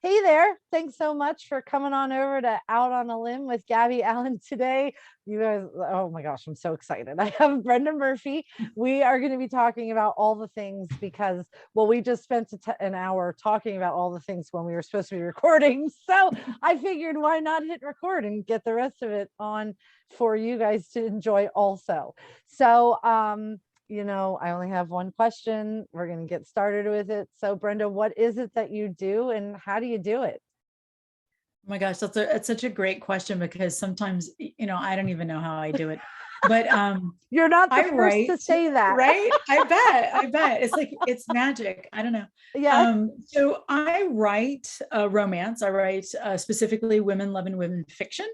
Hey there. Thanks so much for coming on over to Out on a Limb with Gabby Allen today. You guys, oh my gosh, I'm so excited. I have Brenda Murphy. We are going to be talking about all the things because, well, we just spent an hour talking about all the things when we were supposed to be recording. So I figured why not hit record and get the rest of it on for you guys to enjoy also. So, I only have one question. We're going to get started with it. So Brenda, what is it that you do and how do you do it? Oh my gosh, it's such a great question because sometimes, I don't even know how I do it. But You're not the I first write, to say that. right? I bet. It's like it's magic. I don't know. Yeah. So I write romance. I write specifically women loving women fiction.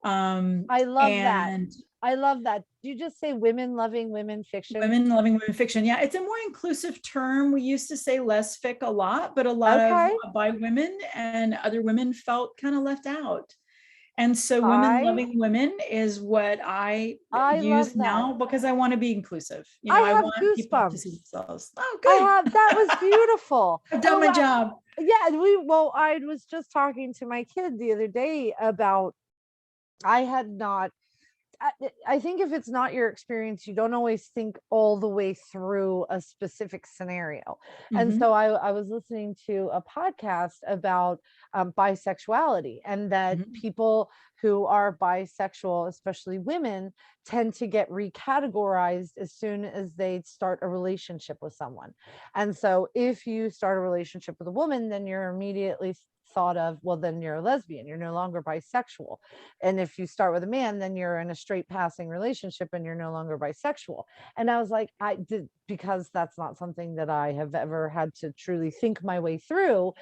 I love that. And I love that. Do you just say women loving women fiction? women loving women fiction. Yeah, it's a more inclusive term. We used to say less fic a lot, but a lot of Okay. by women and other women felt kind of left out. And so women I loving women is what I love use that. now because I want to be inclusive. I I have want people to see goosebumps. themselves. Oh, I good. have, that was beautiful. I've done my job. Yeah, I was just talking to my kid the other day about I had not I think if it's not your experience, you don't always think all the way through a specific scenario. And Mm-hmm. so I was listening to a podcast about bisexuality, and that Mm-hmm. people who are bisexual, especially women, tend to get recategorized as soon as they start a relationship with someone. And so if you start a relationship with a woman, then you're immediately thought of, well, then you're a lesbian, you're no longer bisexual. And if you start with a man, then you're in a straight passing relationship and you're no longer bisexual. And I was like, I did, because that's not something that I have ever had to truly think my way through.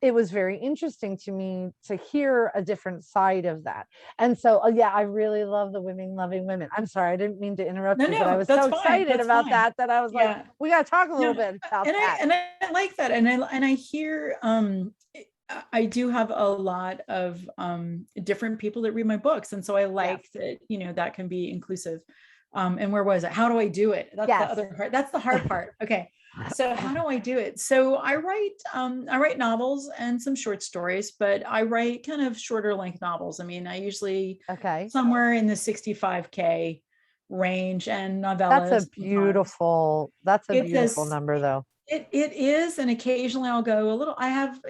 It was very interesting to me to hear a different side of that. And so, yeah, I really love the women loving women. I'm sorry, I didn't mean to interrupt you, but I No, was so that's fine. excited That's about fine. that I was like, Yeah. we got to talk a little Yeah. bit about And I that. and I like that. And I hear I do have a lot of different people that read my books. And so I Yes. like that, that can be inclusive. And where was it? How do I do it? That's the Yes. other part. That's the hard part. Okay. So how do I do it? So I write novels and some short stories, but I write kind of shorter length novels. I mean, I usually Okay. somewhere in the 65K range, and That's a novellas sometimes. It's beautiful a number though. it is, and occasionally I'll go a little,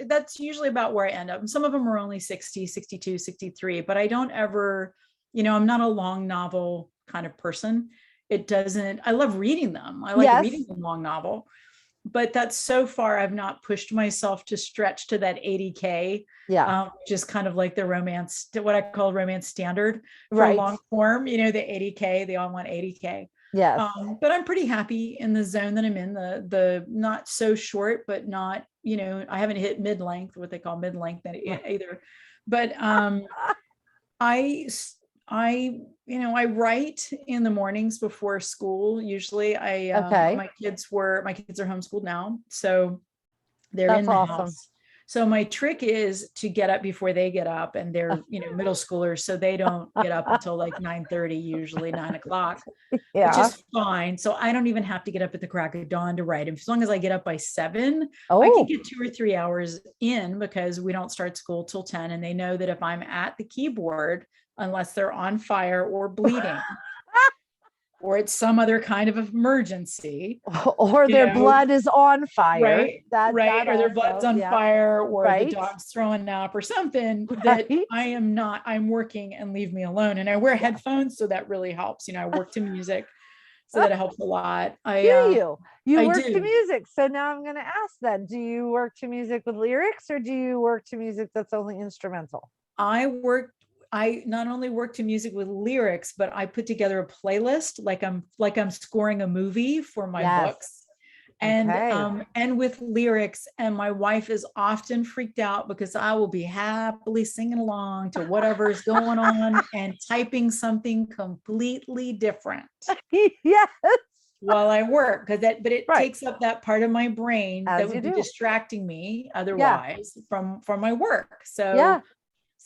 that's usually about where I end up. And some of them are only 60, 62, 63, but I don't ever, I'm not a long novel kind of person. I love reading them. I like reading Yes. a long novel, but that's so far, I've not pushed myself to stretch to that 80K, Yeah. which is kind of like the romance, what I call romance standard for Right. long form, the 80K, they all want 80K. Yes. But I'm pretty happy in the zone that I'm in, the not so short, but not, I haven't hit mid length, what they call mid length either. But I I write in the mornings before school. Usually Okay. my kids are homeschooled now, so they're That's in the awesome. house. So my trick is to get up before they get up, and they're, middle schoolers, so they don't get up until like 9:30, usually 9 o'clock, which Yeah. is fine. So I don't even have to get up at the crack of dawn to write. As long as I get up by 7, I can Oh, get 2 or 3 hours in, because we don't start school till 10. And they know that if I'm at the keyboard, unless they're on fire or bleeding, or it's some other kind of emergency, or you their know, blood is on fire. right, That or their blood's also, on yeah. fire, or the Right. dog's throwing up or something, that Right. I'm working, and leave me alone. And I wear Yeah. headphones, so that really helps. I work to music, so that it helps a lot. Do you I work to do. music? So now I'm going to ask then, do you work to music with lyrics or do you work to music that's only instrumental? I not only work to music with lyrics, but I put together a playlist like I'm scoring a movie for my Yes. books. Okay. And with lyrics. And my wife is often freaked out because I will be happily singing along to whatever's going on and typing something completely different Yes. while I work, but it Right. takes up that part of my brain that As you would be do. distracting me Yeah. otherwise from my work. Yeah.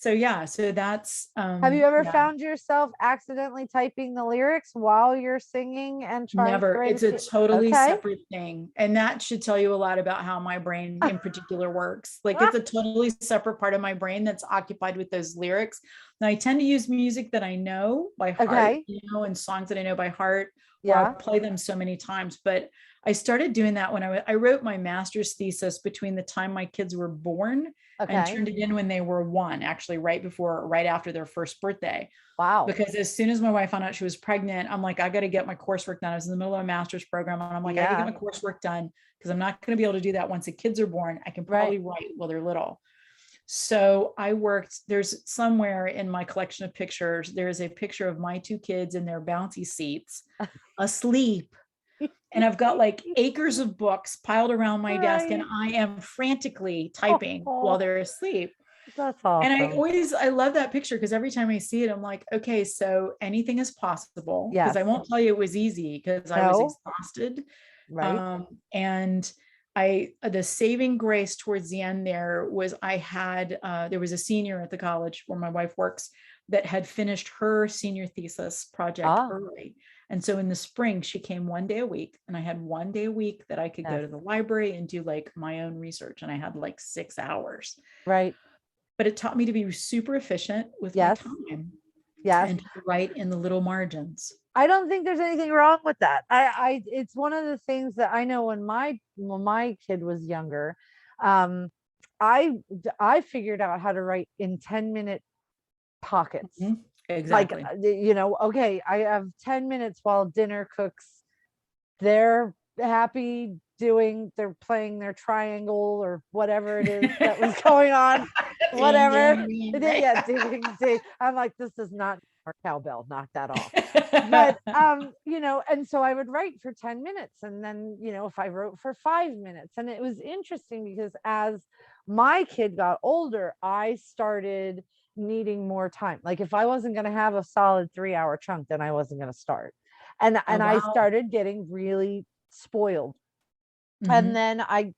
So yeah, so that's Have you ever yeah. found yourself accidentally typing the lyrics while you're singing and trying to Never. write a It's a totally Okay. separate thing. And that should tell you a lot about how my brain in particular works. Like it's a totally separate part of my brain that's occupied with those lyrics. And I tend to use music that I know by heart, Okay. you know, and songs that I know by heart, or I'll Yeah. play them so many times. But I started doing that when I wrote my master's thesis between the time my kids were born and Okay. turned it in when they were one, actually right after their first birthday. Wow. Because as soon as my wife found out she was pregnant, I'm like, I got to get my coursework done. I was in the middle of a master's program, and I'm like, I got to get Yeah. my coursework done because I'm not going to be able to do that once the kids are born. I can Right. probably write while they're little. So I worked, there's somewhere in my collection of pictures, there's a picture of my two kids in their bouncy seats asleep. And I've got like acres of books piled around my desk, and Right. I am frantically Oh, typing while oh, they're asleep. that's And awesome. I love that picture because every time I see it, I'm like, okay, so anything is possible. Because Yes. I won't tell you it was easy because I was No. exhausted. Right. And the saving grace towards the end there was there was a senior at the college where my wife works that had finished her senior thesis project Ah, early. And so in the spring, she came one day a week, and I had one day a week that I could go yes. to the library and do like my own research. And I had like 6 hours, Right. but it taught me to be super efficient with my Yes. time Yes. and to write in the little margins. I don't think there's anything wrong with that. It's one of the things that I know when my kid was younger, um, I figured out how to write in 10-minute pockets. Mhm. Like, Exactly. okay, I have 10 minutes while dinner cooks. They're happy they're playing their triangle or whatever it is that was going on, Ding, whatever. ding, ding, right? Yeah, ding, ding, ding. I'm like, this is not our cowbell, knock that off. But and so I would write for 10 minutes, and then if I wrote for 5 minutes. And it was interesting because as my kid got older, I started needing more time. Like if I wasn't going to have a solid 3-hour chunk, then I wasn't going to start. and Oh, and I wow. started getting really spoiled. And Mhm.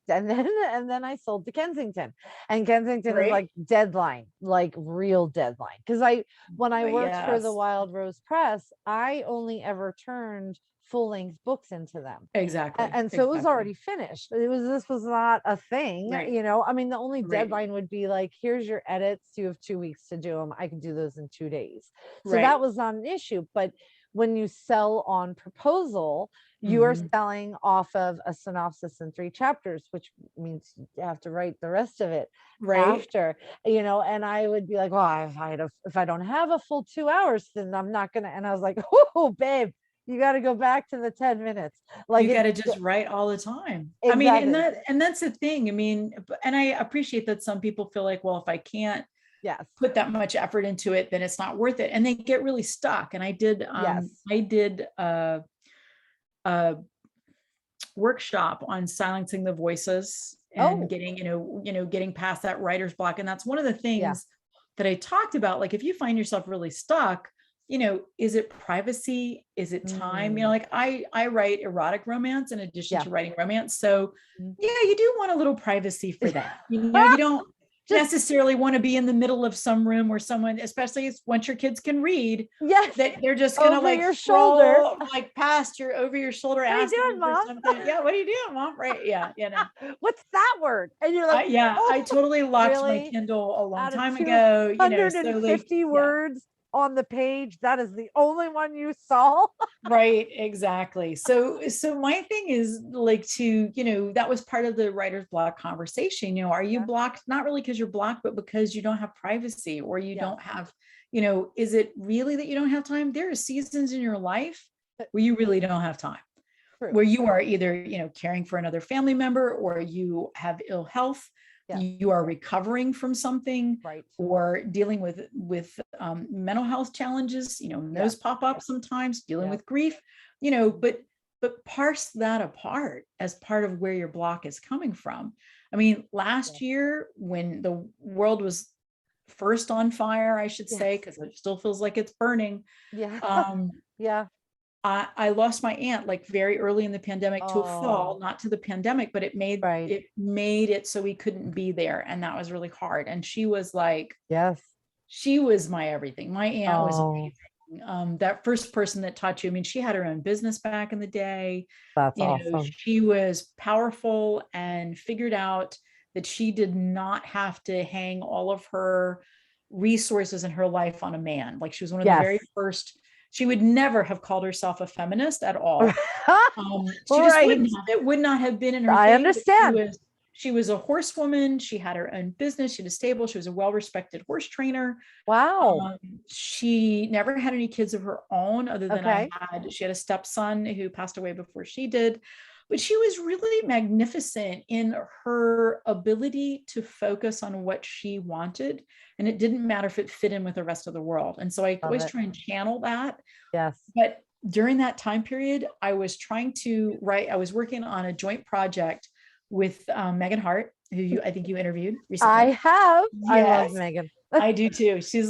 then I sold to Kensington. And Kensington is Great. like deadline, like real deadline. Because when I But worked for the yes, Wild Rose Press, I only ever turned full-length books into them. exactly. And so it was Exactly. already finished. This was not a thing, Right. I mean, the only Right. deadline would be like, here's your edits, you have 2 weeks to do them. I can do those in 2 days. So that Right. was not an issue. But when you sell on proposal, you are Mhm. selling off of a synopsis in 3 chapters, which means you have to write the rest of it Right. after. And I would be like, well, if I don't have a full 2 hours, then I'm not gonna. And I was like, oh babe, you got to go back to the 10 minutes. Like You got it to just write all the time. I mean, and exactly. that's the thing. I mean, and I appreciate that some people feel like, well, if I can't Yes. put that much effort into it, then it's not worth it, and they get really stuck. And Yes. I did a workshop on silencing the voices and Oh, getting getting past that writer's block. And that's one of the yeah. things that I talked about. Like if you find yourself really stuck, is it privacy, is it time? Mm, Like I write erotic romance in addition yeah. to writing romance, so Mm. yeah, you do want a little privacy for that. You don't Just necessarily want to be in the middle of some room where someone, especially once your kids can read, yes, that they're just gonna over like your shoulder. scroll like past your over your shoulder What are you asking doing, you for mom? something. Yeah, what are you doing, mom? Right. Yeah, What's that word? And you're like, yeah, oh, I totally locked my really? Kindle a long Out of time ago, so like, 250 yeah. words on the page, that is the only one you saw? Right, exactly. So my thing is like that was part of the writer's block conversation. Are you Yeah. blocked? Not really because you're blocked, but because you don't have privacy, or you Yes. don't have, is it really that you don't have time? There are seasons in your life where you really don't have time, True. where you are either, caring for another family member, or you have ill health, Yes. you are recovering from something, Right. or dealing with mental health challenges, and Yes. those pop up sometimes, dealing Yes. with grief, but parse that apart as part of where your block is coming from. I mean, last Yes. year when the world was first on fire, I should say, Yes. because it still feels like it's burning. Yeah. um, Yeah. I lost my aunt like very early in the pandemic to a fall, Oh, not to the pandemic, but right. it made it so we couldn't be there. And that was really hard. And she was like Yes. she was my everything. My aunt was Oh, amazing. That first person that taught you, I mean, she had her own business back in the day. that's You know, awesome. she was powerful and figured out that she did not have to hang all of her resources in her life on a man. Like she was one of the Yes. very first, she would never have called herself a feminist at all. She just Right. wouldn't have, it would not have been in her I thing, but understand. she was a horsewoman. She had her own business. She had a stable. She was a well-respected horse trainer. Wow. Um, she never had any kids of her own other than Okay. she had a stepson who passed away before she did. But she was really magnificent in her ability to focus on what she wanted. And it didn't matter if it fit in with the rest of the world. And so I Love always it. try and channel that. Yes. But during that time period, I was trying to write, I was working on a joint project with Megan Hart, who I think you interviewed I recently. have. I love Yes, Megan. I do too. She's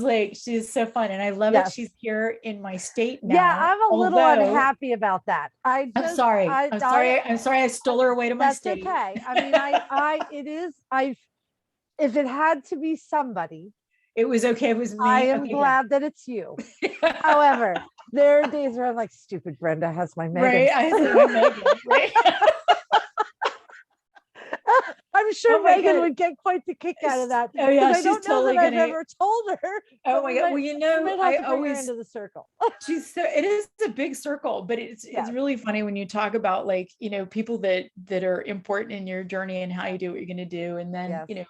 so fun. And I love it. Yes. She's here in my state Yeah, now. I'm a little Although unhappy about that. I'm sorry. I'm sorry I stole her away to my That's state. okay. I mean, it is, if it had to be somebody, It was okay. It was I me. am Okay, glad that it's you. good. However, there are days where I'm like, stupid Brenda has my Megan. Right. I said my Megan, right? I'm sure Oh my Megan God. would get quite the kick out of that. Oh yeah, I she's don't know totally that I've gonna. ever told her. Oh my God. Well, We might I have to bring her always, into the circle. she's so, it is a big circle, but it's Yes. really funny when you talk about like, people that are important in your journey and how you do what you're going to do. And then, Yes.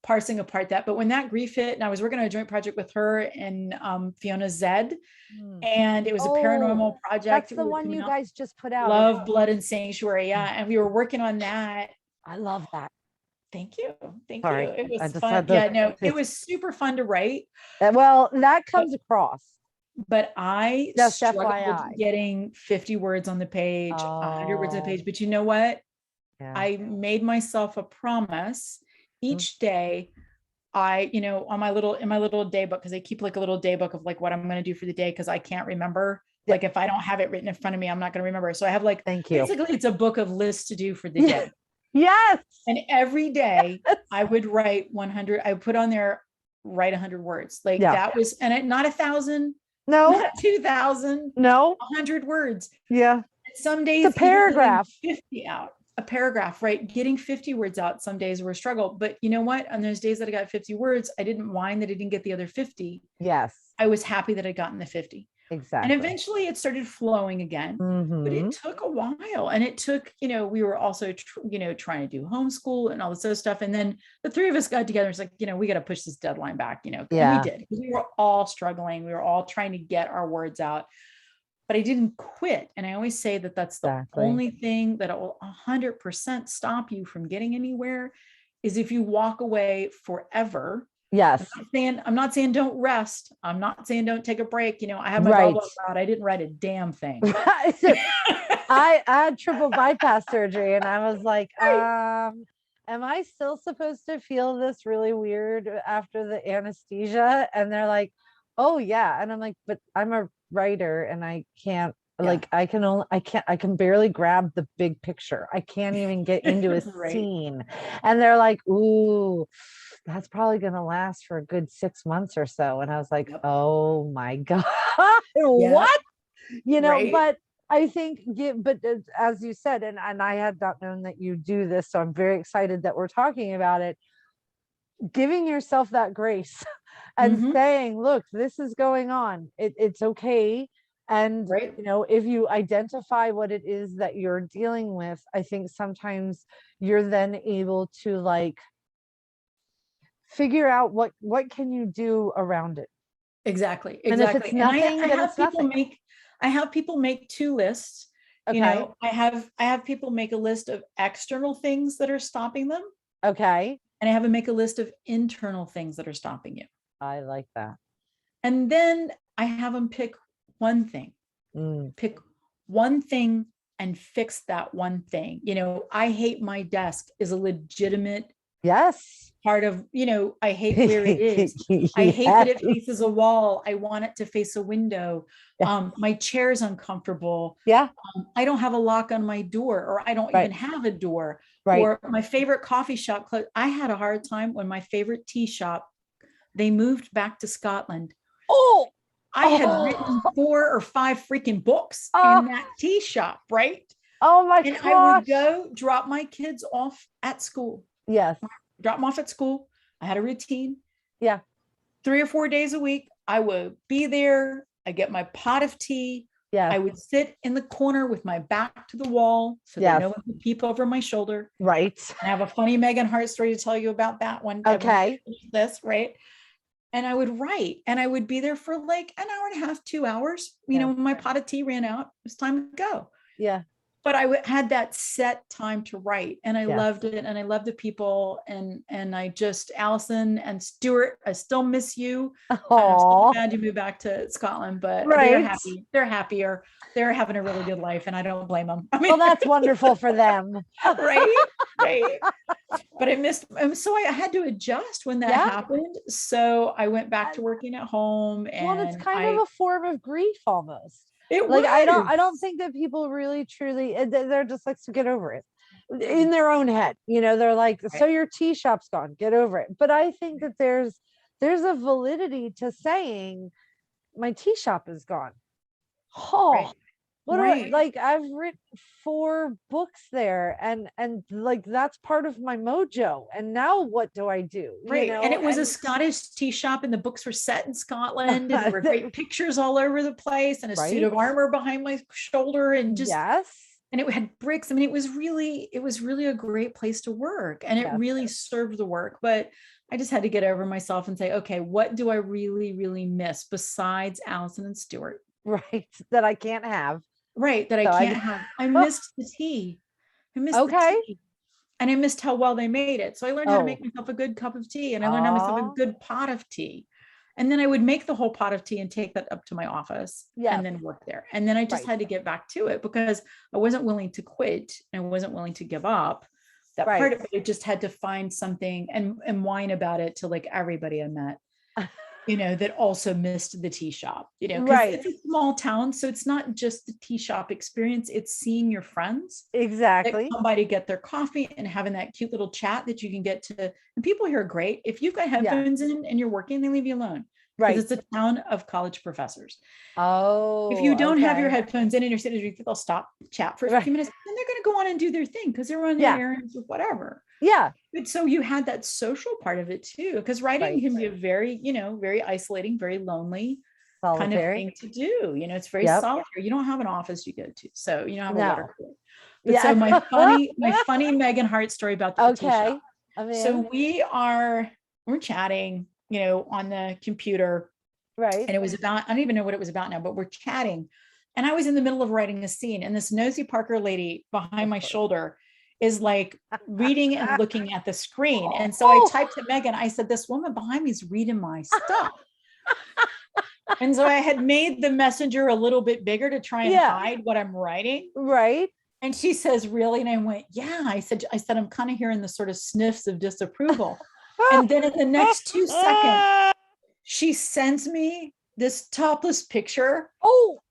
parsing apart that. But when that grief hit, and I was working on a joint project with her and Fiona Zed, Hmm. and it was a Oh, paranormal project. that's We the were one coming you out, guys just put out. Love, Blood, and Sanctuary. Yeah. And we were working on that. I love that. Thank you. Thank you. Sorry, It I was just fun. had Yeah, to. no, it was super fun to write. Well, that But comes across. but I Just struggled FYI. getting 50 words on the page, 100 words on the Oh, page. But you know what? yeah. I made myself a promise each day. On in my little day book, because I keep like a little day book of like what I'm going to do for the day, because I can't remember. Yeah. Like if I don't have it written in front of me, I'm not going to remember. So I have like, Thank you. basically it's a book of lists to do for the Yeah. day. Yes. And every day I would write 100, I would put on there, write 100 words. Like Yeah. that was, and not 1,000, No. not 2,000, No. 100 words. Yeah. Some days, It's a paragraph. even 50 out, a paragraph, right? Getting 50 words out some days were a struggle. But you know what? On those days that I got 50 words, I didn't whine that I didn't get the other 50. Yes. I was happy that I'd gotten the 50. Exactly. And eventually it started flowing again. But it took a while. And it took, we were also, trying to do homeschool and all this other stuff. And then the three of us got together. It's like, we got to push this deadline back, Yeah. And we did. We were all struggling. We were all trying to get our words out. But I didn't quit. And I always say that that's the only thing that will 100% stop you from getting anywhere is if you walk away forever. Yes. I'm not saying don't rest. I'm not saying don't take a break. I had my blah out. I didn't write a damn thing. I had triple bypass surgery and I was like, am I still supposed to feel this really weird after the anesthesia? And they're like, oh yeah. And I'm like, but I'm a writer and I can't I can barely grab the big picture. I can't even get into a scene. And they're like, ooh, that's probably going to last for a good 6 months or so. And I was like, oh my God, what? But I think, but as you said, and I had not known that you do this, so I'm very excited that we're talking about it, giving yourself that grace and saying, look, this is going on. It's okay. And, if you identify what it is that you're dealing with, I think sometimes you're then able to figure out what can you do around it. Exactly. And if it's nothing, then it's nothing. I have people make 2 lists. Okay. I have people make a list of external things that are stopping them. Okay. And I have them make a list of internal things that are stopping you. I like that. And then I have them pick one thing. Pick one thing and fix that one thing. I hate my desk is a legitimate part of, I hate where it is. I hate that it faces a wall. I want it to face a window. My chair's uncomfortable. I don't have a lock on my door, or I don't even have a door. Or my favorite coffee shop. I had a hard time when my favorite tea shop they moved back to Scotland. Oh, I had written oh, 4 or 5 freaking books oh, in that tea shop, right? oh my And I would gosh. go drop my kids off at school, Yes. drop them off at school. I had a routine. Yeah. 3 or 4 days a week, I would be there. I get my pot of tea. Yes. I would sit in the corner with my back to the wall so that Yes. no one could peep over my shoulder. Right. I have a funny Megan Hart story to tell you about that one. Okay. This, right? And I would write, and I would be there for like an hour and a half, 2 hours. Yeah. When my pot of tea ran out, it was time to go. Yeah. But I had that set time to write, and I Yes. loved it, and I loved the people, and I just, Allison and Stuart, I still miss you. I'm so glad you moved back to Scotland, but they're happy. They're happier. They're having a really good life, and I don't blame them. I mean, well, that's wonderful for them. right? But I missed, so I had to adjust when that happened. So I went back to working at home, and well, it's kind of a form of grief almost. It like was. I don't think that people really truly, they're just like, to get over it in their own head. They're like, so your tea shop's gone, get over it. But I think that there's a validity to saying my tea shop is gone. Oh, what I've written 4 books there, and like that's part of my mojo. And now what do I do? And it was a Scottish tea shop, and the books were set in Scotland, and there were great pictures all over the place, and a suit of armor behind my shoulder, and just and it had bricks. I mean, it was really a great place to work, and it really served the work. But I just had to get over myself and say, okay, what do I really, really miss besides Allison and Stuart? Right, that I can't have. Right, that I can't have. I missed the tea. I missed the tea. And I missed how well they made it. So I learned how to make myself a good cup of tea, and I learned how to make myself a good pot of tea. And then I would make the whole pot of tea and take that up to my office and then work there. And then I just had to get back to it because I wasn't willing to quit. And I wasn't willing to give up that part of it. I just had to find something and whine about it to like everybody I met. That also missed the tea shop, because it's a small town. So it's not just the tea shop experience. It's seeing your friends. Exactly. Somebody get their coffee and having that cute little chat that you can get to. And people here are great. If you've got headphones in and you're working, they leave you alone. Right. Because it's a town of college professors. Oh. If you don't have your headphones in and you're sitting, they'll stop, chat for a few minutes, and they're going to go on and do their thing because they're running their errands or whatever. Yeah. But so you had that social part of it too, because writing can be a very, very isolating, very lonely kind of thing to do. It's very solitary. You don't have an office you go to, so you don't have a water cooler. But so my funny Megan Hart story about the tea shop. So we're chatting, on the computer. Right. And it was about, I don't even know what it was about now, but we're chatting. And I was in the middle of writing a scene, and this nosy Parker lady behind my shoulder is like reading and looking at the screen. And so I typed to Megan, I said, this woman behind me is reading my stuff. And so I had made the messenger a little bit bigger to try and hide what I'm writing. Right. And she says, really? And I went, yeah. I said, I'm kind of hearing the sort of sniffs of disapproval. And then in the next 2 seconds, she sends me this topless picture.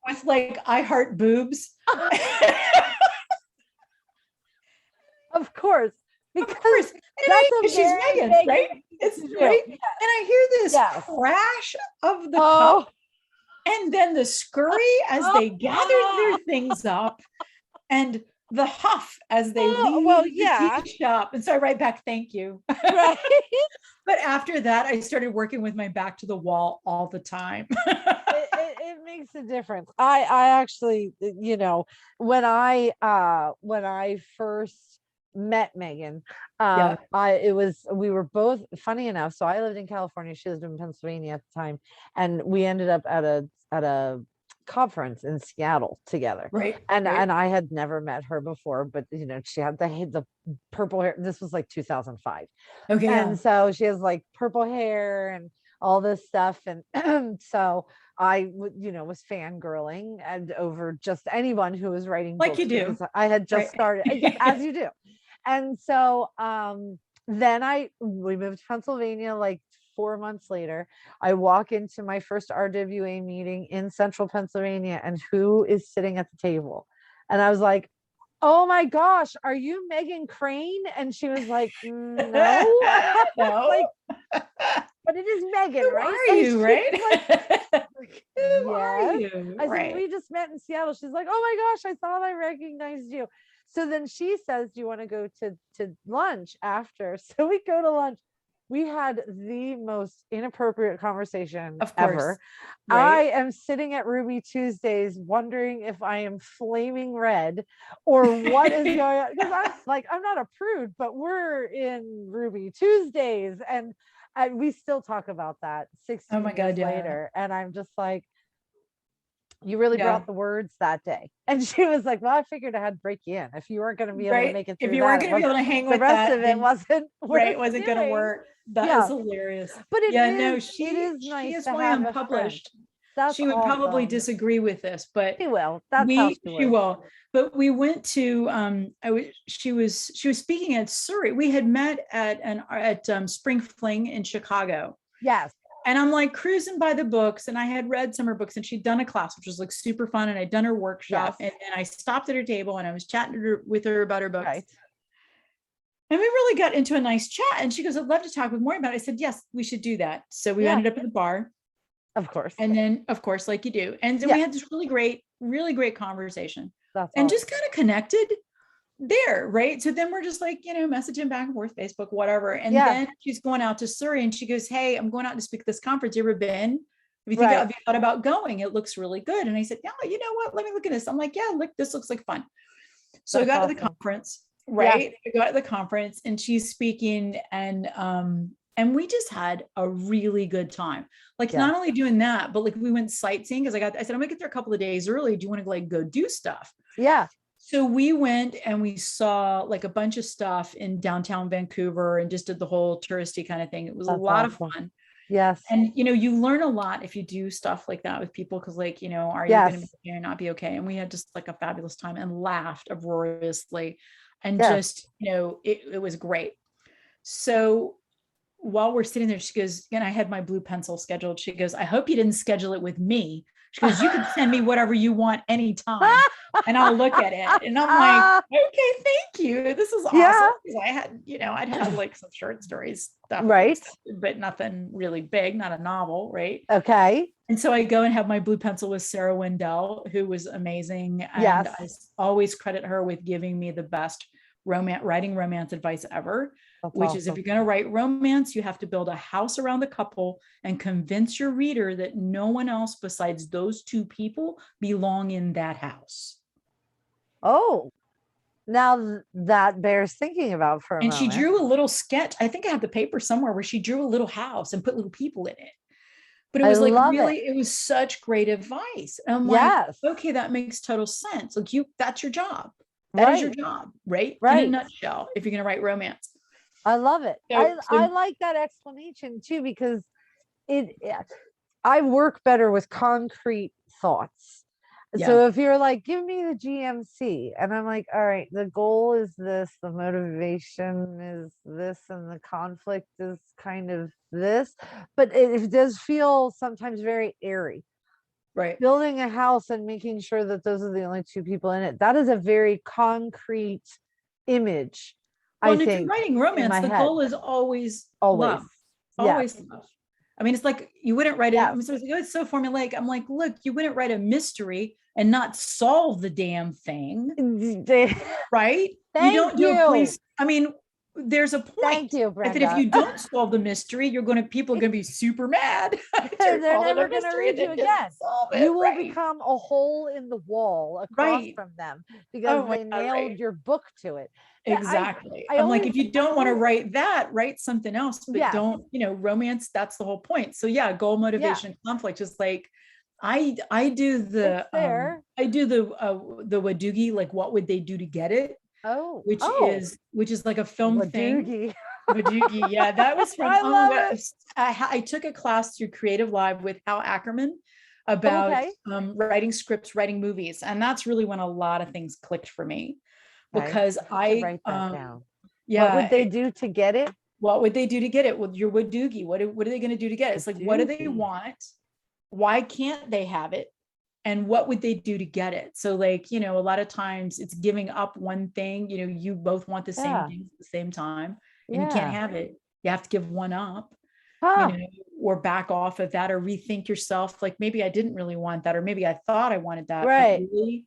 With like, I heart boobs. Of course. Because she's Megan, right? It's right. And I hear this crash of the cup, and then the scurry as they gather their things up, and the huff as they leave the tea shop. And so I write back, thank you. Right. But after that, I started working with my back to the wall all the time. It makes a difference. I actually, when I first met Megan, we were both, funny enough, so I lived in California, she lived in Pennsylvania at the time, and we ended up at a conference in Seattle together. And I had never met her before, but she had the purple hair. This was like 2005. And so she has like purple hair and all this stuff, and so I was fangirling and over just anyone who was writing like books, you do. I had just started, as you do. And so then we moved to Pennsylvania like 4 months later. I walk into my first RWA meeting in central Pennsylvania, and who is sitting at the table? And I was like, oh my gosh, are you Megan Crane? And she was like, no. No. But it is Megan, Who right? are And you, she's right? like, Who are yes. you? I said, Right. we just met in Seattle. She's like, oh my gosh, I thought I recognized you. So then she says, do you want to go to lunch after? So we go to lunch. We had the most inappropriate conversation Of course. ever. I Right. am sitting at Ruby Tuesdays wondering if I am flaming red or what is going on. Because I'm like, I'm not a prude, but we're in Ruby Tuesdays. And we still talk about that Oh 16 my years God, yeah. later. And I'm just like, you really Yeah. brought the words that day. And she was like, well, I figured I had to break you in. If you weren't going to be able to Right. make it If through you that, weren't it going to be was able to hang the with rest that, of it then wasn't right, worth wasn't going to doing. work. That Yeah. is hilarious. But it Yeah, is, no, it is nice is to why have I'm a friend. published. That's She would probably awesome. disagree with this, but She will. That's how she she works. will. But we went to she was speaking at Surrey. We had met at Spring Fling in Chicago. Yes. And I'm like cruising by the books, and I had read some of her books, and she'd done a class, which was like super fun. And I'd done her workshop, Yes. and I stopped at her table and I was chatting with her about her books. Right. And we really got into a nice chat. And she goes, I'd love to talk with more about it. I said, yes, we should do that. So we ended up at the bar. Of course. And then, of course, like you do. And then we had this really great conversation. That's and awesome. just kind of connected there, right? So then we're just like, messaging back and forth, Facebook, whatever. And then she's going out to Surrey and she goes, hey, I'm going out to speak at this conference. You ever been? Have you thought about going? It looks really good. And I said, yeah, you know what? Let me look at this. I'm like, yeah, look, this looks like fun. So I got to the conference, right? I got to the conference and she's speaking and we just had a really good time. Like not only doing that, but like we went sightseeing because I said, I'm gonna get there a couple of days early. Do you want to like go do stuff? Yeah. So we went and we saw like a bunch of stuff in downtown Vancouver and just did the whole touristy kind of thing. It was a lot of fun. Yes. And, you learn a lot if you do stuff like that with people. Cause like, are you going to be okay or not be okay? And we had just like a fabulous time and laughed uproariously and just, it was great. So while we're sitting there, she goes, and I had my blue pencil scheduled. She goes, I hope you didn't schedule it with me. She goes, you can send me whatever you want anytime and I'll look at it. And I'm like, okay, thank you. This is awesome. Because I'd had like some short stories stuff, right? But nothing really big, not a novel, right? Okay. And so I go and have my blue pencil with Sarah Wendell, who was amazing. And I always credit her with giving me the best writing romance advice ever. That's which awesome. Is if you're going to write romance, you have to build a house around the couple and convince your reader that no one else besides those two people belong in that house. Oh, now that bears thinking about for a moment. And she drew a little sketch. I think I have the paper somewhere where she drew a little house and put little people in it. But it was it was such great advice. And I'm like, okay, that makes total sense. Like that's your job. That is your job, right? In a nutshell, if you're going to write romance. I love it. I like that explanation too, because I work better with concrete thoughts. So if you're like, give me the GMC, and I'm like, all right, the goal is this, the motivation is this, and the conflict is kind of this, but it does feel sometimes very airy. Right. Building a house and making sure that those are the only two people in it. That is a very concrete image. Well, and if you're writing romance, the goal is always love. Always love. I mean, it's like you wouldn't write it. It's so formulaic. I'm like, look, you wouldn't write a mystery and not solve the damn thing. Right? You don't do a police. I mean, there's a point. Thank you, Brenda. That if you don't solve the mystery, people are going to be super mad. They're never going to read you again. You will become a hole in the wall across from them because they nailed your book to it. Exactly. I'm like, if you don't want to write that, write something else, but don't, romance, that's the whole point. So goal, motivation, conflict is like, I do the Wadoogie, like what would they do to get it? Which is like a film thing. Wadoogie. Yeah. That was from, I took a class through Creative Live with Hal Ackerman about writing scripts, writing movies. And that's really when a lot of things clicked for me. Because I write that down. Yeah. What would they do to get it? What would they do to get it? With your Wadoogie? What are they going to do to get it? It's like, what do they want? Why can't they have it? And what would they do to get it? So like, a lot of times it's giving up one thing, you both want the same thing at the same time and you can't have it. You have to give one up. or back off of that, or rethink yourself. Like maybe I didn't really want that, or maybe I thought I wanted that, Right. but really,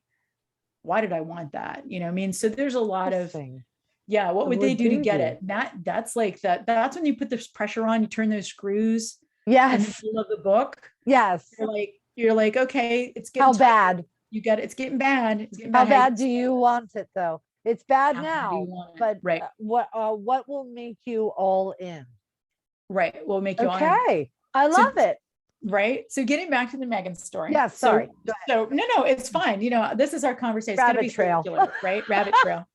why did I want that? You know, I mean, so there's a lot of, Interesting. yeah, what would they What do to do get do? it? That's like that's when you put this pressure on, you turn those screws in the Yes. middle of the book. Yes. You're like, okay, it's How getting tight. bad? You got it. It's getting bad. It's getting How bad. How bad do you want it though? It's bad how bad do you now, want it? but Right. what will make you all in? Right. We'll make you on. Okay. I So, love it. right. So getting back to the Megan story. Yes, sorry. So no, it's fine. You know, this is our conversation. It's gonna Rabbit be trail. circular, right? Rabbit trail.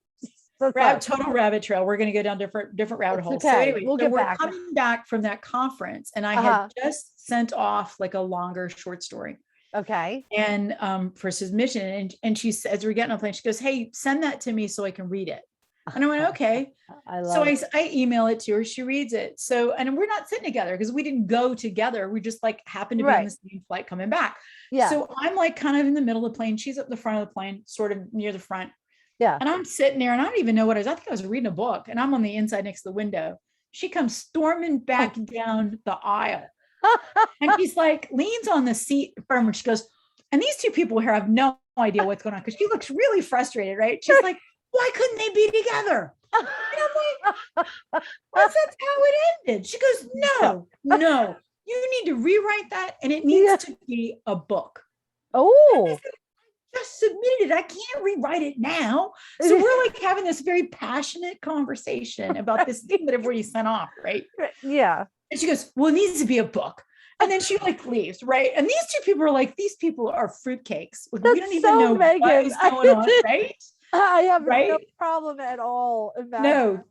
Total rabbit trail. We're going to go down different rabbit It's holes. okay. So anyway, We'll so get we're back. coming back from that conference, and I had just sent off like a longer short story. Okay. And for submission, and she says, we're getting on a plane, she goes, "Hey, send that to me so I can read it." And I went, "Okay." I email it to her. She reads it. So, and we're not sitting together because we didn't go together. We just like happened to be on the same flight coming back. Yeah. So I'm like kind of in the middle of the plane. She's at the front of the plane, sort of near the front. Yeah. And I'm sitting there and I don't even know what I think I was reading a book, and I'm on the inside next to the window. She comes storming back down the aisle. And she's like, leans on the seat firm, and she goes, "And these two people here have no idea what's going on." Because she looks really frustrated, right? She's like, "Why couldn't they be together?" And I'm like, "That's how it ended." She goes, no, you need to rewrite that, and it needs to be a book. Oh, just submitted it. I can't rewrite it now. So we're like having this very passionate conversation about this thing that I've already sent off, right? Yeah. And she goes, "Well, it needs to be a book." And then she like leaves, right? And these two people are like, these people are fruitcakes. We don't even know Megan. what is going on, right? I have no problem at all imagining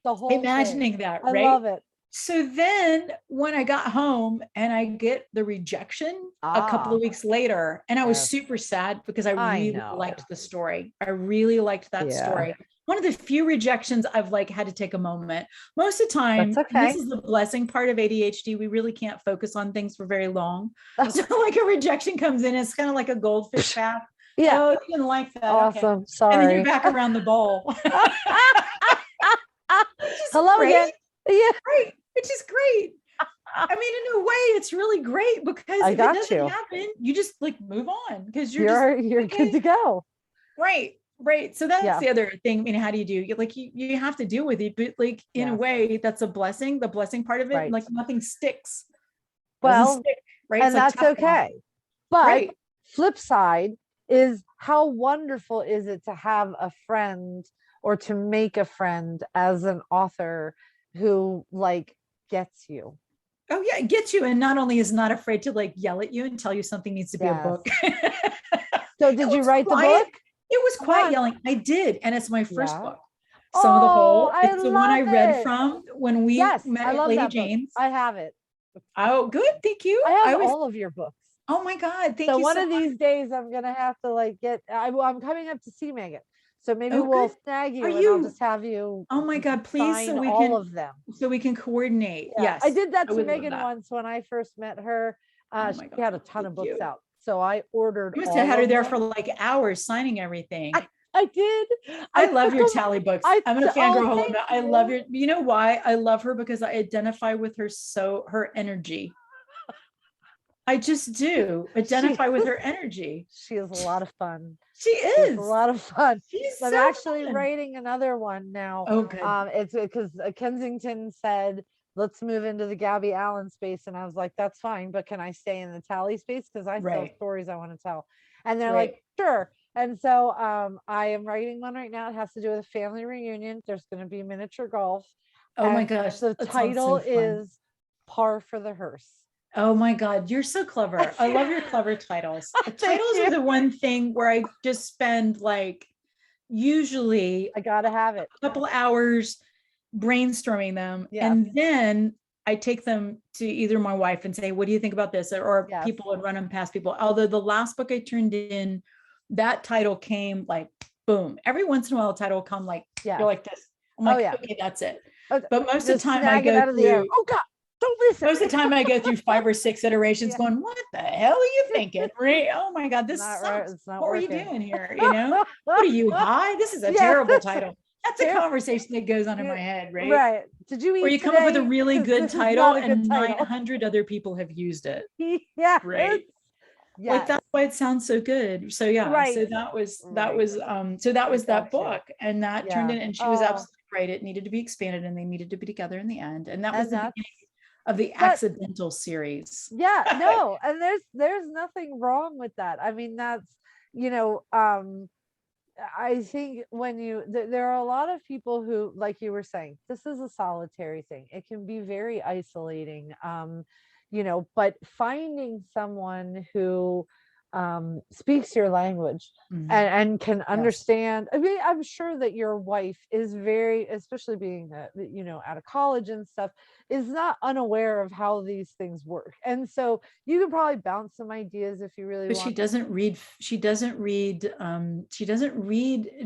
the whole imagining thing. that, I right? love it. So then when I got home and I get the rejection a couple of weeks later, and I was super sad because I really liked the story. I really liked that story. One of the few rejections I've like had to take a moment. Most of the time, this is the blessing part of ADHD. We really can't focus on things for very long. So like a rejection comes in, it's kind of like a goldfish bath. Yeah. Oh, you didn't like that. Awesome. Okay. Sorry. And then you're back around the bowl. Hello again. Yeah. Right. Which is great. I mean, in a way, it's really great because if it doesn't happen, you just like move on because you're good to go. Right. So that's the other thing. I mean, how do you do? Like you have to deal with it, but like in a way, that's a blessing. The blessing part of it, like nothing sticks. Well, right? And that's okay. But flip side is, how wonderful is it to have a friend or to make a friend as an author who like gets you. Oh yeah, it gets you, and not only is not afraid to like yell at you and tell you something needs to be a book. So did you write the book? It was quiet yelling. I did, and it's my first book. Some of the Whole. It's the one I read from when we met at Lady Jane's. I have it. Oh, good. Thank you. I have all of your books. Oh my God. Thank you. So one of these days I'm going to have to like I'm coming up to see Megan. So maybe we'll snag you and I'll just have you. Oh my God, please. So we all can, of them. So we can coordinate. Yes. I did that to Megan once when I first met her. She had a ton of books out. So I ordered. You must have had her there for like hours signing everything. I did. I love your tally books. I'm gonna fangirl. I love your, you know why? I love her because I identify with her, so her energy. I just do identify with her energy. She is a lot of fun. She is a lot of fun. I'm so actually writing another one now. Oh, good. It's because Kensington said, let's move into the Gabby Allen space. And I was like, that's fine, but can I stay in the Tally space? Because I still have stories I want to tell. And they're like, sure. And so I am writing one right now. It has to do with a family reunion. There's going to be miniature golf. Oh my gosh. The title is Par for the Hearse. Oh my God, you're so clever. I love your clever titles. The titles are the one thing where I just spend like, usually I gotta have it. A couple hours brainstorming them. Yeah. And then I take them to either my wife and say, what do you think about this? Or people would run them past people. Although the last book I turned in, that title came like, boom. Every once in a while, a title will come like, you're like this. I'm like, okay, that's it. Okay. But most of the time I go through, oh God, don't listen. Most of the time I go through 5 or 6 iterations going, what the hell are you thinking? Right? Oh my God, this sucks. What are you doing here? You know, what are you high? This is a terrible title. That's a conversation that goes on in my head, right? Right. Did you eat Or you come up with a today? really 'Cause good this is title not a good and title. 900 other people have used it, Yes. right? Like Yes. that's why it sounds so good. So yeah, Right. so that was Right. so that I was that gotcha. book, and that turned Yeah. in, and she was Oh, absolutely right. It needed to be expanded, and they needed to be together in the end. And that was and the beginning that's of the that. accidental series. Yeah, no, and there's nothing wrong with that. I mean, that's, you know, I think when there are a lot of people who, like you were saying, this is a solitary thing. It can be very isolating. But finding someone who speaks your language Mhm. and can Yes. understand. I mean, I'm sure that your wife is very, especially being out of college and stuff, is not unaware of how these things work. And so you can probably bounce some ideas if you really But she want. doesn't read, she doesn't read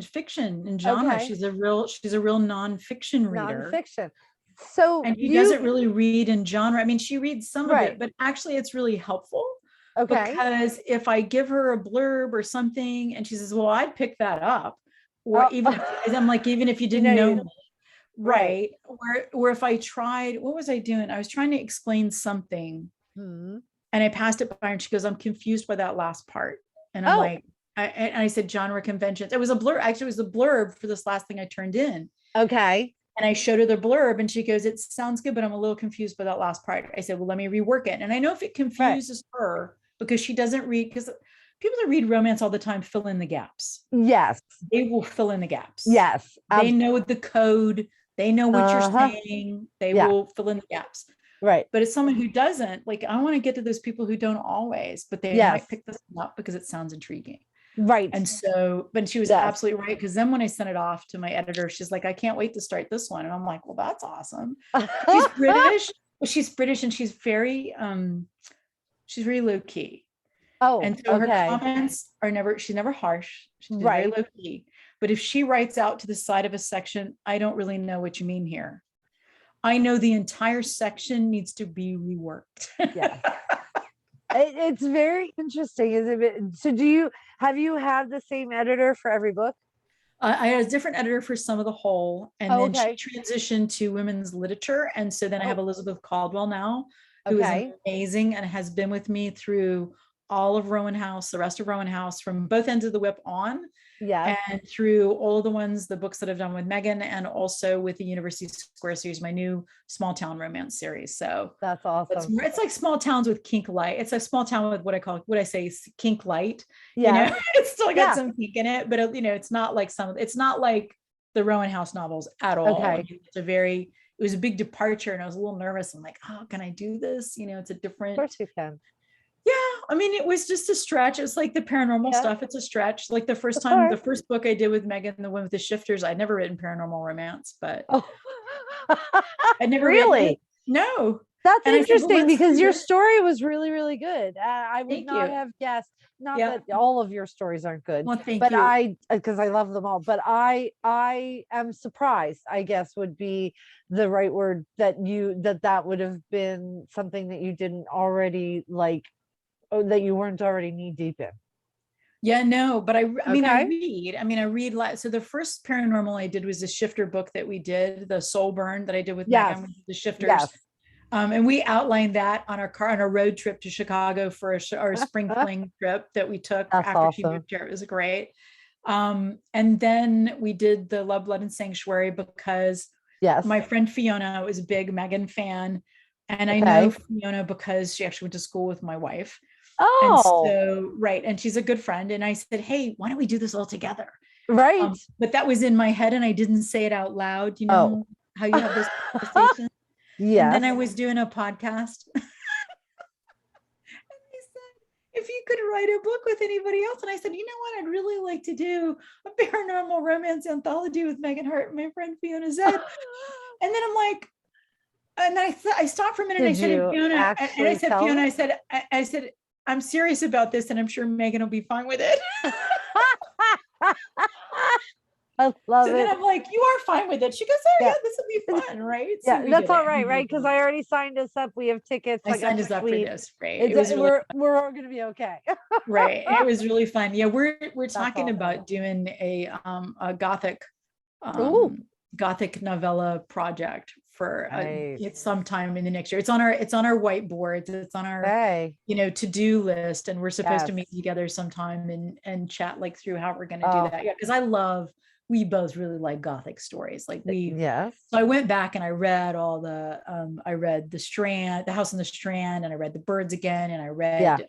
fiction and genre. Okay, She's a real nonfiction reader. nonfiction. So And she you doesn't really read in genre. I mean, she reads some of it, right. but actually it's really helpful Okay. because if I give her a blurb or something and she says, well, I'd pick that up. Or Oh, even if, I'm like, even if you you know didn't know you me, right. right? Or if I tried, what was I doing? I was trying to explain something Hmm. and I passed it by her and she goes, I'm confused by that last part. And I'm Oh, like, I said genre conventions. It was a blurb. Actually, it was a blurb for this last thing I turned in. okay. And I showed her the blurb and she goes, it sounds good, but I'm a little confused by that last part. I said, well, let me rework it. And I know if it Right. confuses her because she doesn't read, because people that read romance all the time fill in the gaps. Yes. They will fill in the gaps. Yes. They know the code. They know what you're Uh-huh. saying. They Yeah. will fill in the gaps. Right. But it's someone who doesn't, like, I want to get to those people who don't always, but they Yes. might pick this up because it sounds intriguing. Right. And so, but she was Yes. absolutely right. Because then when I sent it off to my editor, she's like, I can't wait to start this one. And I'm like, well, that's awesome. She's British, but she's British and she's very low key. Oh, And so her okay. comments are she's never harsh. She's very Right. low key. But if she writes out to the side of a section, I don't really know what you mean here. I know the entire section needs to be reworked. Yes. It's very interesting, isn't it? So have you had the same editor for every book? I had a different editor for some of the whole, and Oh, then she okay. transitioned to women's literature. And so then I have Oh, Elizabeth Caldwell now, who is okay. amazing and has been with me through all of Rowan House, the rest of Rowan House, from both ends of the whip on, Yes. and through all of the books that I've done with Megan, and also with the University Square series, my new small town romance series. So That's awesome. it's like small towns with kink light. It's a small town with what I say kink light. Yes. It's still got Yeah. some kink in it, but it's not like it's not like the Rowan House novels at all. Okay. It was a big departure, and I was a little nervous. I'm like, oh, can I do this? It's a Of different. course you can. Yeah, I mean, it was just a stretch. It's like the paranormal Yeah, stuff. It's a stretch. Like the of course. first book I did with Megan, the one with the shifters, I'd never written paranormal romance, but Oh, I'd never written it. really? No. That's And I said, well, interesting let's because do your this. story was really, really good. I would Thank not you. have guessed, not Yeah. that all of your stories aren't good, Well, thank but you. because I love them all, but I am surprised, I guess would be the right word, that would have been something that you didn't already like, or that you weren't already knee deep in. Yeah, no, but I mean, Okay. I read so the first paranormal I did was the shifter book that we did, the soul burn that I did with Yes. Megan, with the shifters. Yes. And we outlined that on our road trip to Chicago for our spring fling trip that we took That's after she awesome. moved here. It was great. And then we did the Love, Blood, and Sanctuary because Yes. my friend Fiona was a big Megan fan. And I know Okay. Fiona because she actually went to school with my wife. And Oh, so, right. And she's a good friend. And I said, hey, why don't we do this all together? right. But that was in my head and I didn't say it out loud. You Oh. know how you have those conversations? And then Yes. I was doing a podcast. And they said, if you could write a book with anybody else. And I said, you know what? I'd really like to do a paranormal romance anthology with Megan Hart and my friend Fiona Zed. And then I'm like, and then I stopped for a minute. And I Did said, you Fiona, and I actually said, tell Fiona, them? I said, I'm serious about this, and I'm sure Megan will be fine with it. I love So then it. I'm like, you are fine with it. She goes, oh Yeah. yeah, this will be fun, right? So Yeah, we that's did it. all right, right? Because I already signed us up. We have tickets. I I got signed the us up for suite. this, right? It It's was really we're all gonna be okay. right. It was really fun. Yeah, we're That's talking awesome. about doing a gothic Ooh, Gothic novella project for nice. it's sometime in the next year. It's on our whiteboards. It's on our Okay. to-do list, and we're supposed to Yes. meet together sometime and chat like through how we're going to do Oh, that. Yeah, because we both really like Gothic stories. Like yes. so I went back and I read I read the House on the Strand, and I read The Birds again, and I Yeah. read